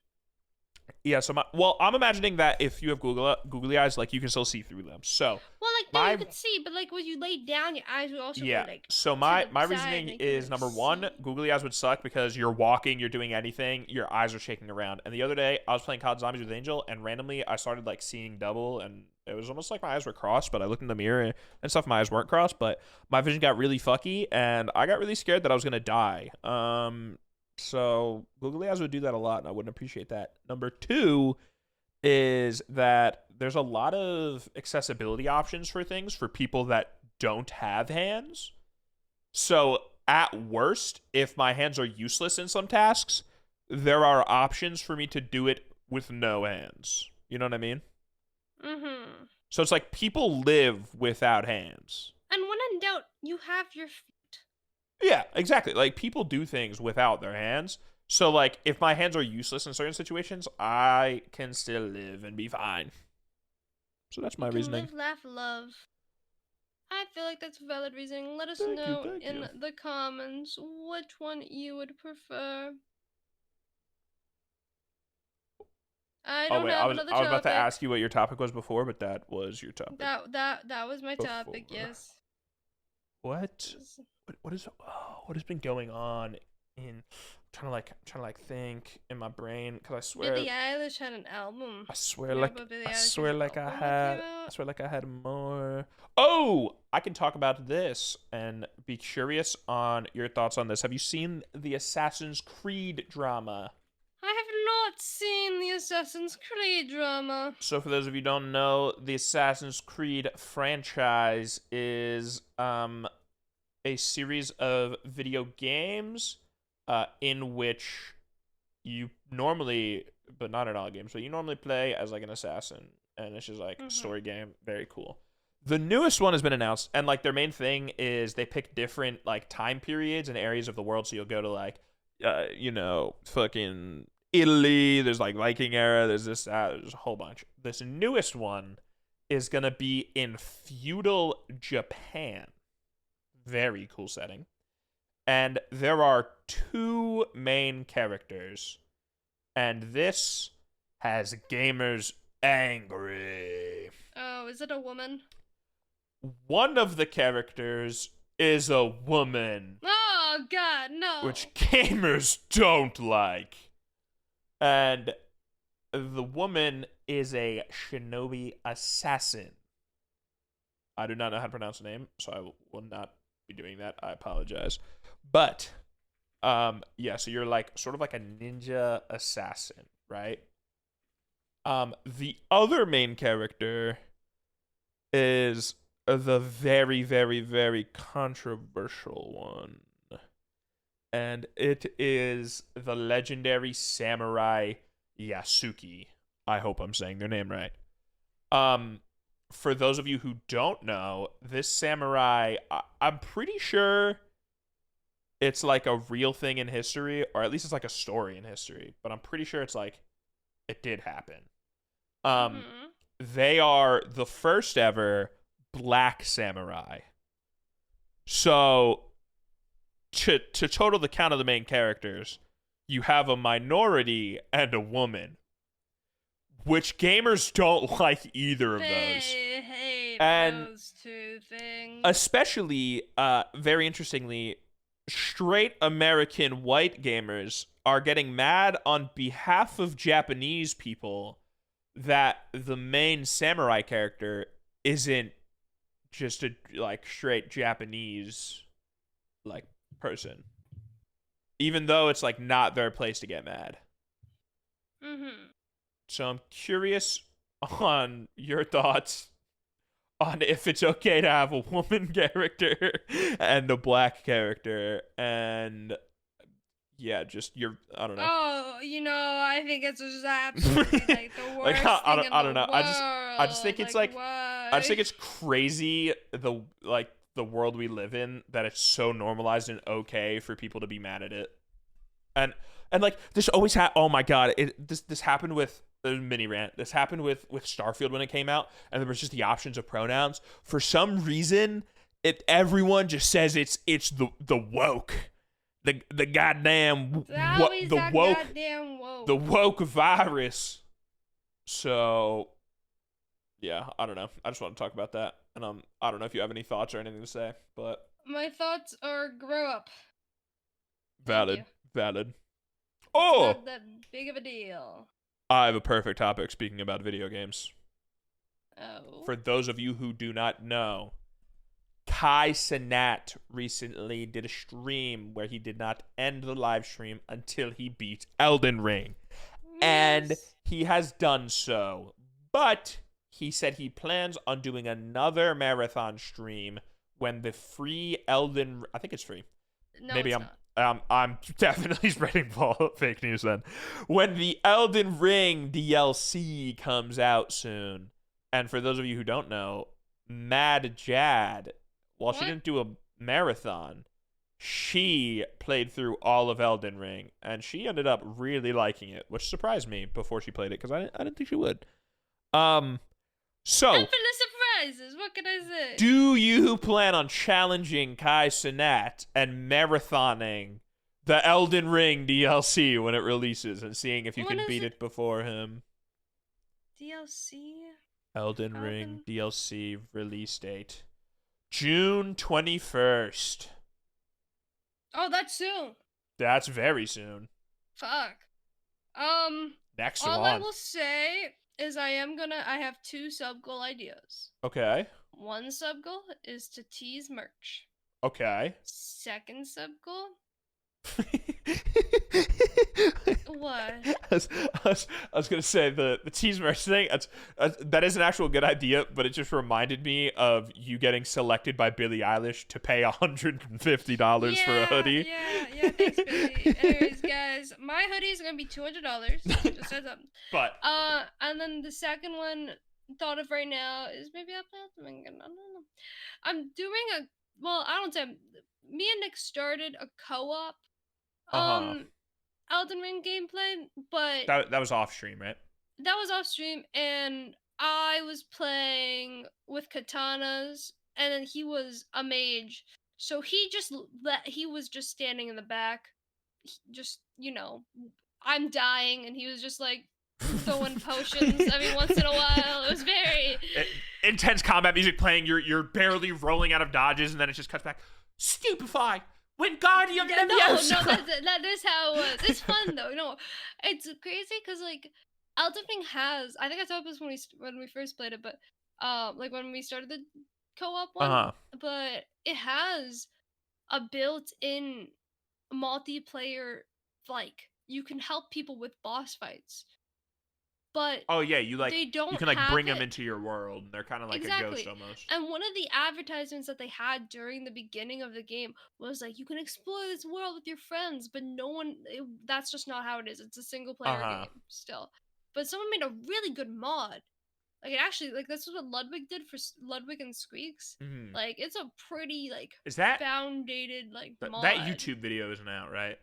Yeah, so I'm imagining that if you have googly eyes, like, you can still see through them. So you can see, but like when you lay down, your eyes would also be like. So my reasoning is number one, googly eyes would suck because you're walking, you're doing anything, your eyes are shaking around. And the other day, I was playing COD Zombies with Angel, and randomly I started like seeing double, and it was almost like my eyes were crossed. But I looked in the mirror and stuff, my eyes weren't crossed, but my vision got really fucky, and I got really scared that I was gonna die. So googly eyes would do that a lot, and I wouldn't appreciate that. Number 2 is that there's a lot of accessibility options for things for people that don't have hands. So at worst, if my hands are useless in some tasks, there are options for me to do it with no hands. You know what I mean? Mm-hmm. So it's like people live without hands. And when in doubt, you have your feet. Yeah, exactly. Like, people do things without their hands. So, like, if my hands are useless in certain situations, I can still live and be fine. So that's my You can reasoning. Live, laugh, love. I feel like that's valid reasoning. Let us Thank you, know thank in you. the comments which one you would prefer. I Oh don't wait, have I was another I was about to topic. ask you what your topic was before, but that was your topic. That was my topic. Before. Yes. What what has been going on in trying to think in my brain, because I swear Billie Eilish had an album. I swear You know like about Billie I Eilish swear had an like I album that had came out? I swear like I had more. Oh, I can talk about this and be curious on your thoughts on this. Have you seen the Assassin's Creed drama? I have not seen the Assassin's Creed drama. So for those of you who don't know, the Assassin's Creed franchise is a series of video games in which you normally, but not in all games, but you normally play as like an assassin, and it's just like a story game. Very cool. The newest one has been announced, and like their main thing is they pick different like time periods and areas of the world. So you'll go to like fucking Italy, there's like Viking era, there's this, there's a whole bunch. This newest one is gonna be in feudal Japan. Very cool setting. And there are two main characters, and this has gamers angry. Oh, is it a woman? One of the characters is a woman, Oh God, no. which gamers don't like. And the woman is a shinobi assassin. I do not know how to pronounce the name, so I will not be doing that. I apologize. But yeah, so you're like sort of like a ninja assassin, right? The other main character is the very, very, very controversial one. And it is the legendary samurai Yasuki. I hope I'm saying their name right. For those of you who don't know, this samurai, I'm pretty sure it's like a real thing in history, or at least it's like a story in history, but I'm pretty sure it's like it did happen. They are the first ever black samurai. So to total the count of the main characters, you have a minority and a woman, which gamers don't like either of those. They hate And those two things. especially, very interestingly, straight American white gamers are getting mad on behalf of Japanese people that the main samurai character isn't just a like straight Japanese like person, even though it's like not their place to get mad. So I'm curious on your thoughts on if it's okay to have a woman character and a black character, and yeah, just I don't know. Oh, I think it's just absolutely like the worst thing I in don't know. the I just think it's like why? I just think it's crazy the world we live in, that it's so normalized and okay for people to be mad at it. And like this always oh my god, this happened with mini rant. This happened with Starfield when it came out, and there was just the options of pronouns. For some reason, everyone just says it's the woke. The goddamn goddamn woke. The woke virus. So yeah, I don't know. I just want to talk about that. And I don't know if you have any thoughts or anything to say, but My thoughts are grow up. valid. It's Oh, not that big of a deal. I have a perfect topic speaking about video games. Oh. For those of you who do not know, Kai Cenat recently did a stream where he did not end the live stream until he beat Elden Ring. And Yes. he has done so. But he said he plans on doing another marathon stream when the free I think it's free. No, Maybe it's I'm definitely spreading fake news then. When the Elden Ring DLC comes out soon. And for those of you who don't know, Mad Jad, while she What? didn't do a marathon, she played through all of Elden Ring, and she ended up really liking it, which surprised me before she played it because I didn't think she would. So, Infinite surprises. What can I say? do you plan on challenging Kai Cenat and marathoning the Elden Ring DLC when it releases and seeing if you When can is beat it? it before him? DLC? Elden Ring Elden- DLC release date June 21st. Oh, that's soon. That's very soon. Fuck. Next All I one. will say is I have 2 sub goal ideas. Okay. One sub goal is to tease merch. Okay. Second sub goal? What? I was gonna say the tease merch thing. That is an actual good idea, but it just reminded me of you getting selected by Billie Eilish to pay $150 for a hoodie. Yeah, thanks, Billy. Anyways, guys, my hoodie is gonna be $200. Just heads up. But And then the second one thought of right now is maybe I'll play Elden Ring again. I don't know. I'm doing I don't say me and Nick started a co-op Elden Ring gameplay, but that was off stream, right? that was off stream, and I was playing with katanas, and then he was a mage, so he was just standing in the back, just I'm dying, and he was just like throwing potions every once in a while. It was very Intense combat music playing. You're barely rolling out of dodges, and then it just cuts back. Stupefy. Wingardium Leviosa. that is how it was. It's fun though. It's crazy because like Elden Ring has. I think I told this when we first played it, but like when we started the co-op one, but it has a built-in multiplayer. Like you can help people with boss fights, but Oh yeah, you don't can have bring them it. into your world. They're kind of like a Exactly. ghost almost. And one of the advertisements that they had during the beginning of the game was like, you can explore this world with your friends, but that's just not how it is. It's a single player game still. But someone made a really good mod. Like, it actually, like, that's what Ludwig did for Ludwig and Squeaks. Mhm. Like, it's a pretty, like, Is that foundated, like, mod. that YouTube video isn't out, right?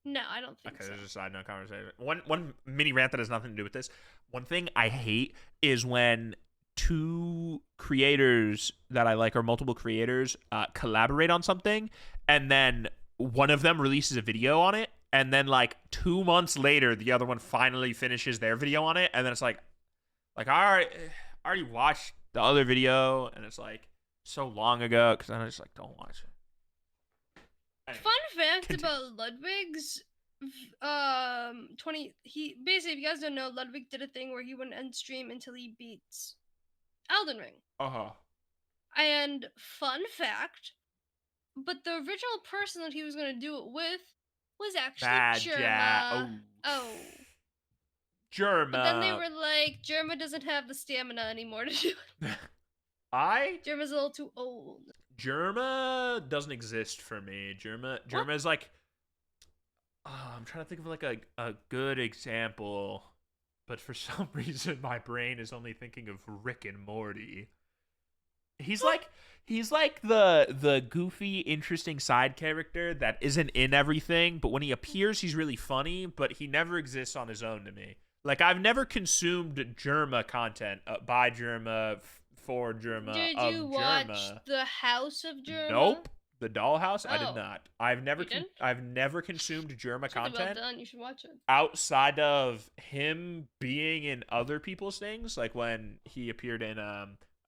No, I don't think Okay, so. there's a side note conversation. One mini rant that has nothing to do with this. One thing I hate is when two creators that I like, or multiple creators, collaborate on something, and then one of them releases a video on it, and then like 2 months later, the other one finally finishes their video on it, and then it's like I already watched the other video, and it's like so long ago because I just like don't watch it. Anyway, Fun fact continue. about Ludwig's he basically, if you guys don't know, Ludwig did a thing where he wouldn't end stream until he beats Elden Ring. And fun fact, but the original person that he was gonna do it with was actually Germa. Oh. Germa. But then they were like, Germa doesn't have the stamina anymore to do it. Germa's a little too old. Germa doesn't exist for me. Germa is like, I'm trying to think of like a good example, but for some reason my brain is only thinking of Rick and Morty. He's like the goofy, interesting side character that isn't in everything, but when he appears, he's really funny, but he never exists on his own to me. Like, I've never consumed Germa content by Germa, for Germa, Did of you Germa. watch The House of Germa? Nope. The Dollhouse? I did Oh. not. I've never You didn't? I've never consumed Germa It's really content well done. You should watch it. outside of him being in other people's things, like when he appeared in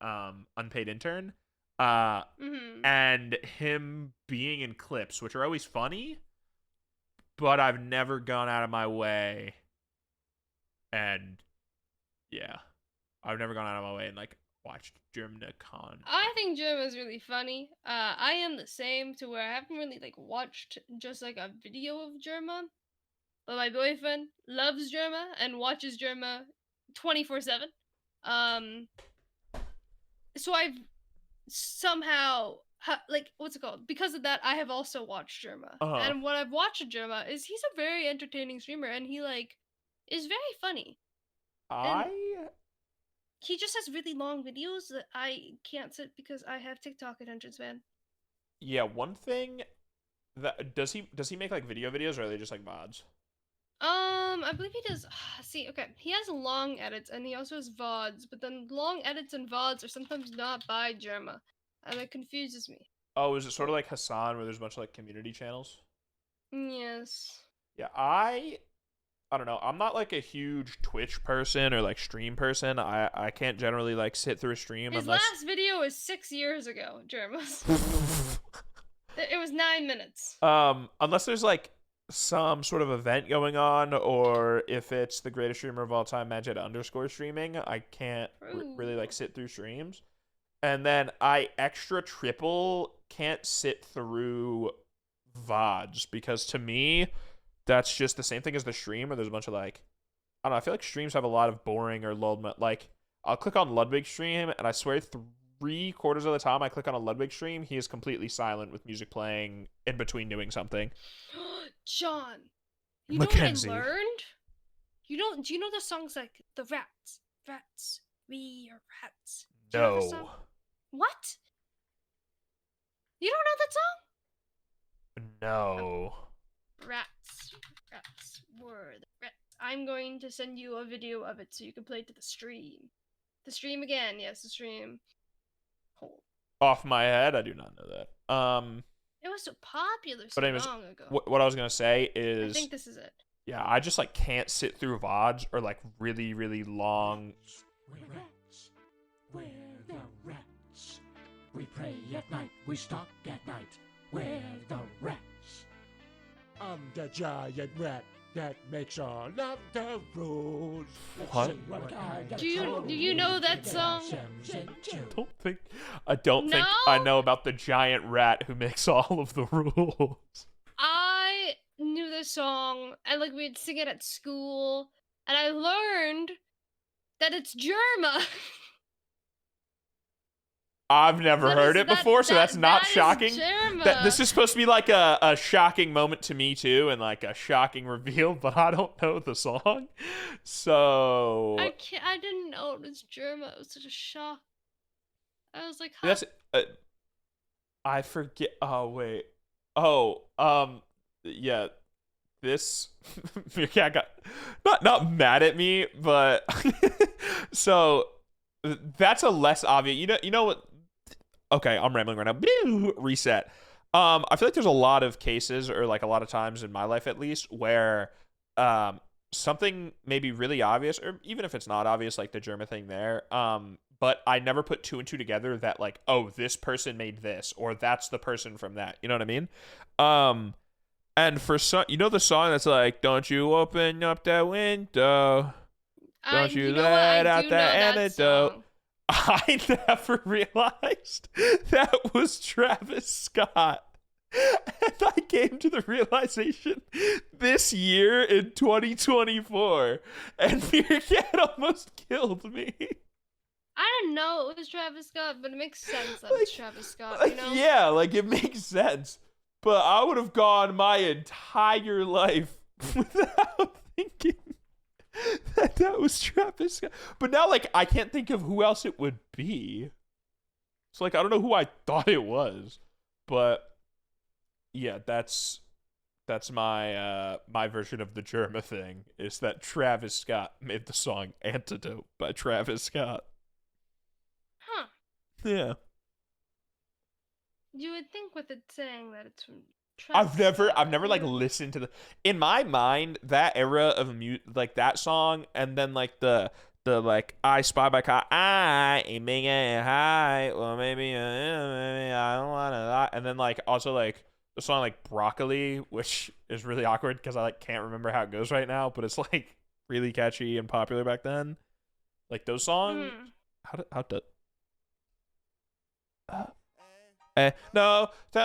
Unpaid Intern, and him being in clips, which are always funny, but I've never gone out of my way, and yeah, I've never gone out of my way and like watched Germa con. I think Germa is really funny. I am the same, to where I haven't really like watched just like a video of Germa, but my boyfriend loves Germa and watches Germa 24/7. So I've somehow like, what's it called? Because of that, I have also watched Germa. And what I've watched of Germa is he's a very entertaining streamer, and he like is very funny. He just has really long videos that I can't sit because I have TikTok attention span. Yeah, one thing does he make like videos or are they just like VODs? I believe he does. See, okay, he has long edits and he also has VODs, but then long edits and VODs are sometimes not by Jerma, and it confuses me. Oh, is it sort of like Hassan where there's a bunch of like community channels? Yes. Yeah, I don't know. I'm not like a huge Twitch person or like stream person. I can't generally like sit through a stream His unless last video was 6 years ago, Jerma's. It was 9 minutes. Unless there's like some sort of event going on, or if it's the greatest streamer of all time, Majed_ streaming, I can't really like sit through streams. And then I extra triple can't sit through VODs because to me, that's just the same thing as the stream, where there's a bunch of like, I don't know, I feel like streams have a lot of boring or lulled, like, I'll click on Ludwig's stream, and I swear 3/4 of the time I click on a Ludwig stream, he is completely silent with music playing in between doing something. John, you know Mckenzie. what I learned? Do you know the songs like the rats, we are rats? Do you know the song? No. What? You don't know that song? No. Rats, were the rats. I'm going to send you a video of it so you can play it to the stream. The stream again, yes, the stream. Hold. Off my head, I do not know that. It was so popular so But anyways, long ago. what I was gonna say is, I think this is it. yeah, I just like can't sit through VODs or like really, really long. We're rats. We're the rats. We pray at night. We stalk at night. We're the rats. I'm the giant rat that makes all of the rules. What? Do you know that song? I don't think I know about the giant rat who makes all of the rules. I knew this song, and like we'd sing it at school, and I learned that it's Jerma. I've never heard it before, so that's not shocking. Jerma. This is supposed to be like a shocking moment to me too, and like a shocking reveal, but I don't know the song, so I didn't know it was Jerma. It was such a shock. I was like, huh? that's I forget. Oh wait. Oh yeah. This your cat got not mad at me, but so that's a less obvious. You know what? Okay, I'm rambling right now. Reset. I feel like there's a lot of cases, or like a lot of times in my life at least, where something may be really obvious, or even if it's not obvious, like the German thing there. But I never put 2 and 2 together that like, oh, this person made this, or that's the person from that. You know what I mean? And for some, you know the song that's like, don't you open up that window, don't you let out that antidote. Song. I never realized that was Travis Scott. And I came to the realization this year in 2024. And Meerkat almost killed me. I didn't know it was Travis Scott, but it makes sense that it's Travis Scott, you know? Yeah, like it makes sense. But I would have gone my entire life without thinking that was Travis Scott. But now, like, I can't think of who else it would be. So, like, I don't know who I thought it was. But, yeah, that's my my version of the Germa thing, is that Travis Scott made the song Antidote by Travis Scott. Huh. Yeah. You would think with it saying that it's from Travis I've never like listened to in my mind, that era of like that song, and then like the like I Spy by Car, I ain't making it high, well maybe I don't wanna lie, and then like also like the song like Broccoli, which is really awkward because I like can't remember how it goes right now, but it's like really catchy and popular back then. Like those songs, how did no, hey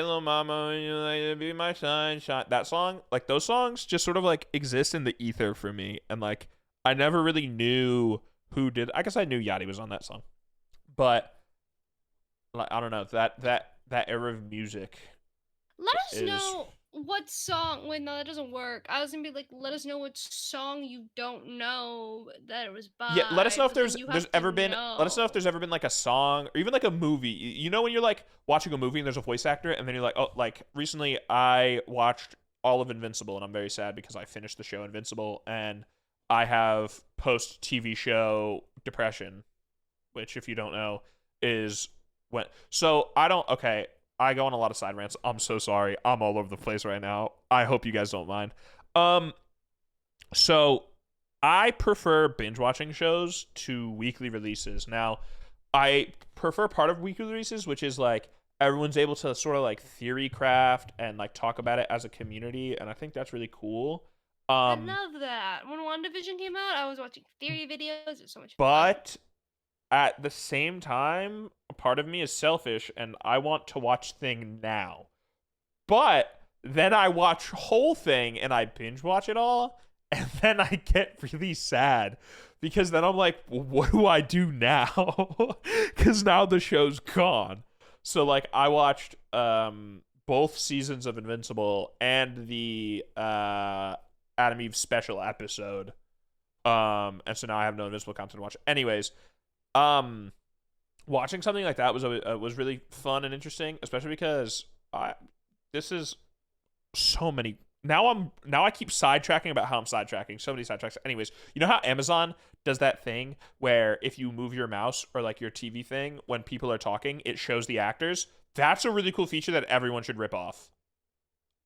little mama, would you like to be my sunshine? That song, like those songs, just sort of like exist in the ether for me, and like I never really knew who did. I guess I knew Yachty was on that song, but like I don't know that era of music. Let us know what song? Wait, no, that doesn't work. I was gonna be like, let us know what song you don't know that it was by. Yeah, let us know if but then there's you there's have to ever been. Let us know if there's ever been like a song or even like a movie. You know when you're like watching a movie and there's a voice actor and then you're like, oh, like recently I watched all of Invincible and I'm very sad because I finished the show Invincible and I have post TV show depression, which if you don't know is when. So I don't. Okay, I go on a lot of side rants. I'm so sorry. I'm all over the place right now. I hope you guys don't mind. So I prefer binge watching shows to weekly releases. Now, I prefer part of weekly releases, which is like everyone's able to sort of like theory craft and like talk about it as a community, and I think that's really cool. I love that. When WandaVision came out, I was watching theory videos. It was so much fun. But at the same time, a part of me is selfish and I want to watch thing now. But then I watch whole thing and I binge watch it all, and then I get really sad because then I'm like, well, what do I do now? Because now the show's gone. So like I watched both seasons of Invincible and the Adam Eve special episode. And so now I have no Invincible content to watch. Anyways, watching something like that was really fun and interesting, especially because this is so many. Now I keep sidetracking about how I'm sidetracking. So many sidetracks. Anyways, you know how Amazon does that thing where if you move your mouse or like your TV thing when people are talking, it shows the actors? That's a really cool feature that everyone should rip off.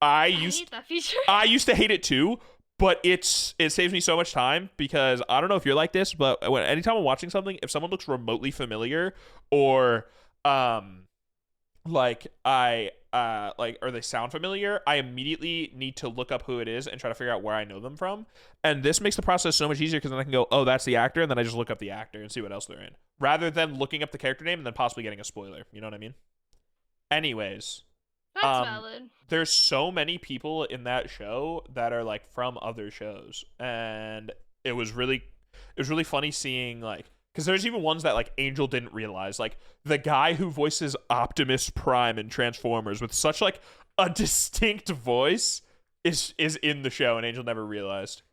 I hate that feature. I used to hate it too, but it saves me so much time because I don't know if you're like this, but anytime I'm watching something, if someone looks remotely familiar or or they sound familiar, I immediately need to look up who it is and try to figure out where I know them from. And this makes the process so much easier because then I can go, oh, that's the actor, and then I just look up the actor and see what else they're in, rather than looking up the character name and then possibly getting a spoiler. You know what I mean? Anyways, That's valid. there's so many people in that show that are like from other shows, and it was really funny seeing like, because there's even ones that like Angel didn't realize, like the guy who voices Optimus Prime in Transformers with such like a distinct voice is in the show, and Angel never realized.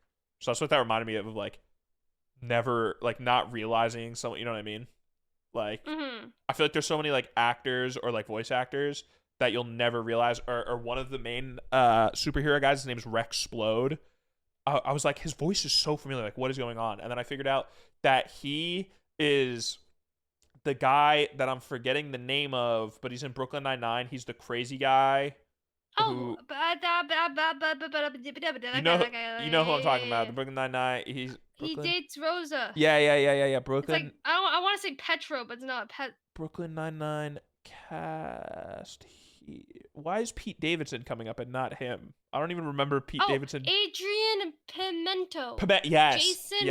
So that's what that reminded me of like never like not realizing someone. You know what I mean? Like I feel like there's so many like actors or like voice actors that you'll never realize. Or one of the main superhero guys, his name's Rex Splode. I was like, his voice is so familiar. Like, what is going on? And then I figured out that he is the guy that I'm forgetting the name of, but he's in Brooklyn Nine-Nine. He's the crazy guy. Oh, You know who I'm talking about. The Brooklyn Nine-Nine. He Brooklyn. dates Rosa. Yeah. It's Brooklyn. like I want to say Petro, but it's not Brooklyn Nine-Nine cast. Why is Pete Davidson coming up and not him? I don't even remember Pete Davidson. Adrian Pimento. Yes. Jason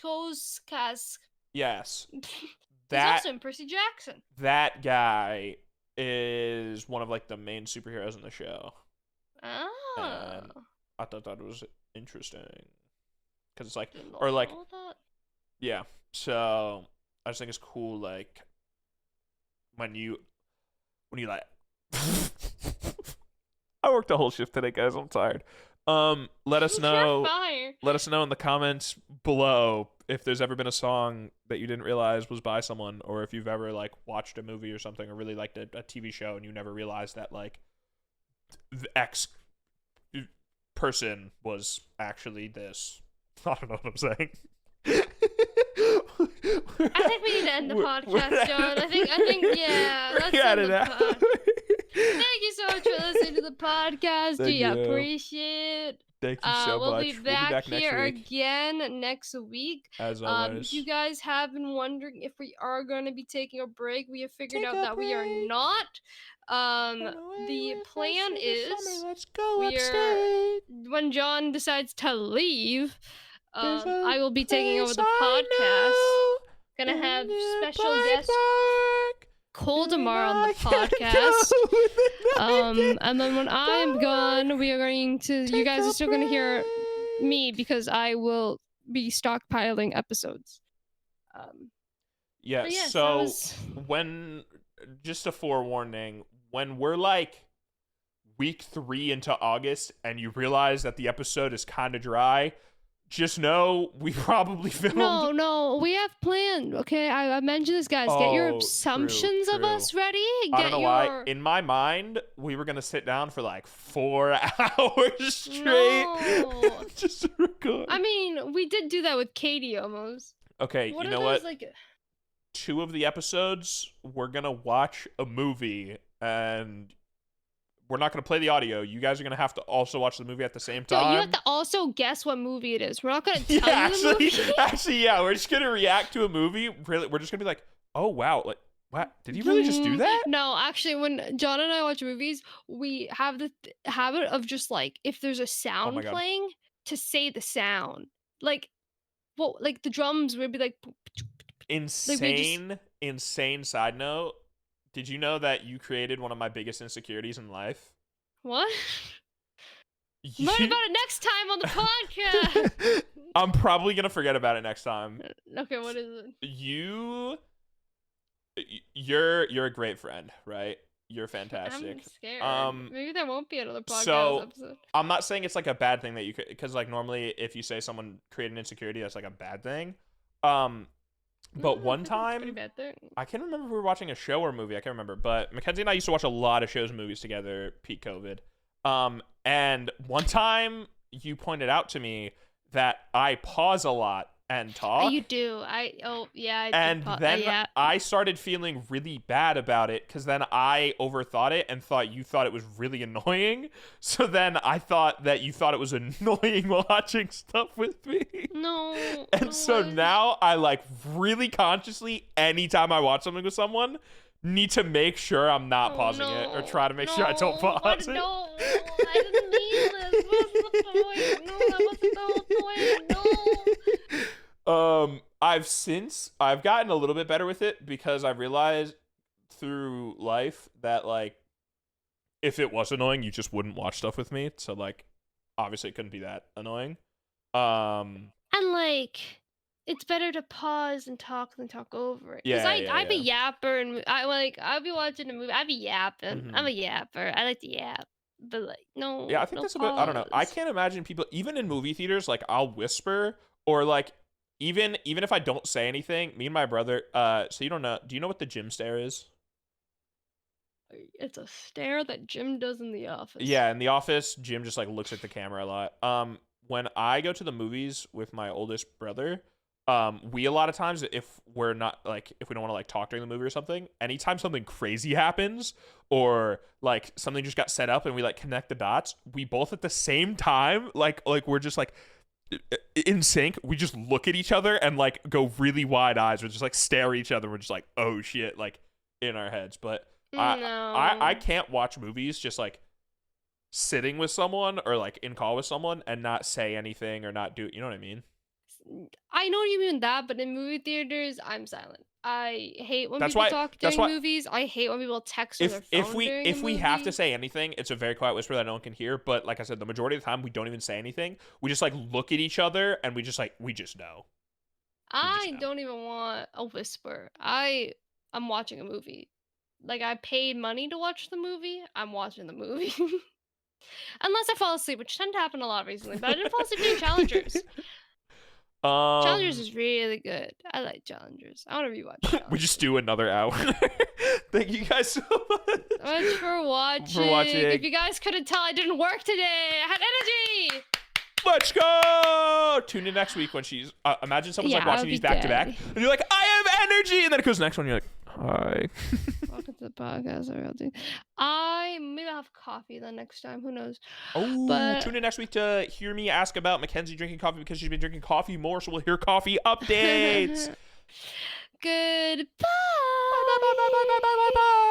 Menskoskas. Yes. He's also in Percy Jackson. That guy is one of like the main superheroes in the show. Oh. And I thought that was interesting because it's like, Didn't or like, know that. yeah. So I just think it's cool, like when you like. I worked a whole shift today, guys. I'm tired. Let us know. You're fine. Let us know in the comments below if there's ever been a song that you didn't realize was by someone, or if you've ever like watched a movie or something, or really liked a TV show and you never realized that like the X person was actually this. I don't know what I'm saying. I think we need to end the podcast, John. I think, yeah. Let's end the pod. Thank you so much for listening to the podcast. We appreciate it. Thank you so we'll much. Be back here next week. Again next week. As always. If you guys have been wondering if we are going to be taking a break, we have figured out that we are not. The plan is let's go upstate. When John decides to leave, I will be taking over the podcast. Gonna have special guest Cole tomorrow on the podcast. And then when I'm gone, we are going to. You guys are still going to hear me because I will be stockpiling episodes. Yes. When just a forewarning, when we're like week 3 into August and you realize that the episode is kind of dry, just know we probably filmed. No, we have planned. Okay, I mentioned this, guys. Get your Oh, assumptions true. of us ready. I don't know why. In my mind, we were gonna sit down for like 4 hours straight. No. Just to record. I mean, we did do that with Katie almost. Okay, What you are know those, what? like? 2 of the episodes, we're gonna watch a movie, and we're not gonna play the audio. You guys are gonna have to also watch the movie at the same time. No, you have to also guess what movie it is. We're not gonna tell Yeah, you the movie. actually, yeah, we're just gonna react to a movie. Really, we're just gonna be like, oh wow, like, what? Did he really just do that? No, actually, when John and I watch movies, we have the habit of just like if there's a sound my God. playing to say the sound. Like, well, like the drums would be like. Insane side note. Did you know that you created one of my biggest insecurities in life? What? Learn about it next time on the podcast. I'm probably gonna forget about it next time. Okay, what is it? You're a great friend, right? You're fantastic. I'm scared. Maybe there won't be another podcast so episode. I'm not saying it's like a bad thing that you could, because like normally if you say someone created an insecurity, that's like a bad thing. But one time, I can't remember if we were watching a show or a movie. I can't remember. But Mckenzie and I used to watch a lot of shows and movies together, peak COVID. And one time you pointed out to me that I pause a lot and talk. You do. And then yeah. I started feeling really bad about it because then I overthought it and thought you thought it was really annoying. So then I thought that you thought it was annoying watching stuff with me. No. And so now I like really consciously, anytime I watch something with someone, need to make sure I'm not pausing it or try to make sure I don't pause it. No, I didn't mean this. What's the point? No, that wasn't the whole point. No. I've gotten a little bit better with it because I realized through life that like if it was annoying, you just wouldn't watch stuff with me. So like obviously it couldn't be that annoying. And like it's better to pause and talk than talk over it. Yeah, I'm a yapper and I'll be watching a movie. I'll be yapping. Mhm. I'm a yapper. I like to yap. But like no. Yeah, I think no that's a bit, I don't know. I pause. can't imagine people even in movie theaters, like I'll whisper or like even if I don't say anything, me and my brother, so you don't know, do you know what the gym stare is? It's a stare that Jim does in the office. Yeah, in the office, Jim just like looks at the camera a lot. When I go to the movies with my oldest brother, we a lot of times if we don't want to like talk during the movie or something, anytime something crazy happens or like something just got set up and we like connect the dots, we both at the same time like we're just like in sync, we just look at each other and like go really wide eyes. We're just like stare at each other. We're just like, oh shit, like in our heads. But I can't watch movies just like sitting with someone or like in call with someone and not say anything or not do, you know what I mean? I know you mean that, but in movie theaters, I'm silent. I hate when That's people why- talk that's during why- movies. I hate when people text on their phone If we during a have to movie. say anything, it's a very quiet whisper that no one can hear. But like I said, the majority of the time we don't even say anything. We just like look at each other and we just know. I know. don't even want a whisper. I'm watching a movie. Like I paid money to watch the movie. I'm watching the movie. Unless I fall asleep, which tend to happen a lot recently. But I didn't fall asleep doing Challengers. Challengers is really good. I like Challengers. I want to rewatch Challengers. We just do another hour. Thank you guys so much. Thanks for watching. If you guys couldn't tell, I didn't work today. I had energy. Let's go. Tune in next week when she's. Imagine someone's like Yeah, watching I'll these be back to back, dead. and you're like, I have energy, and then it goes next one. You're like, hi. Welcome to the podcast. Maybe I'll have coffee then next time. Who knows? Oh, But- tune in next week to hear me ask about Mckenzie drinking coffee because she's been drinking coffee more, so we'll hear coffee updates. Goodbye. Bye, bye, bye, bye, bye, bye, bye.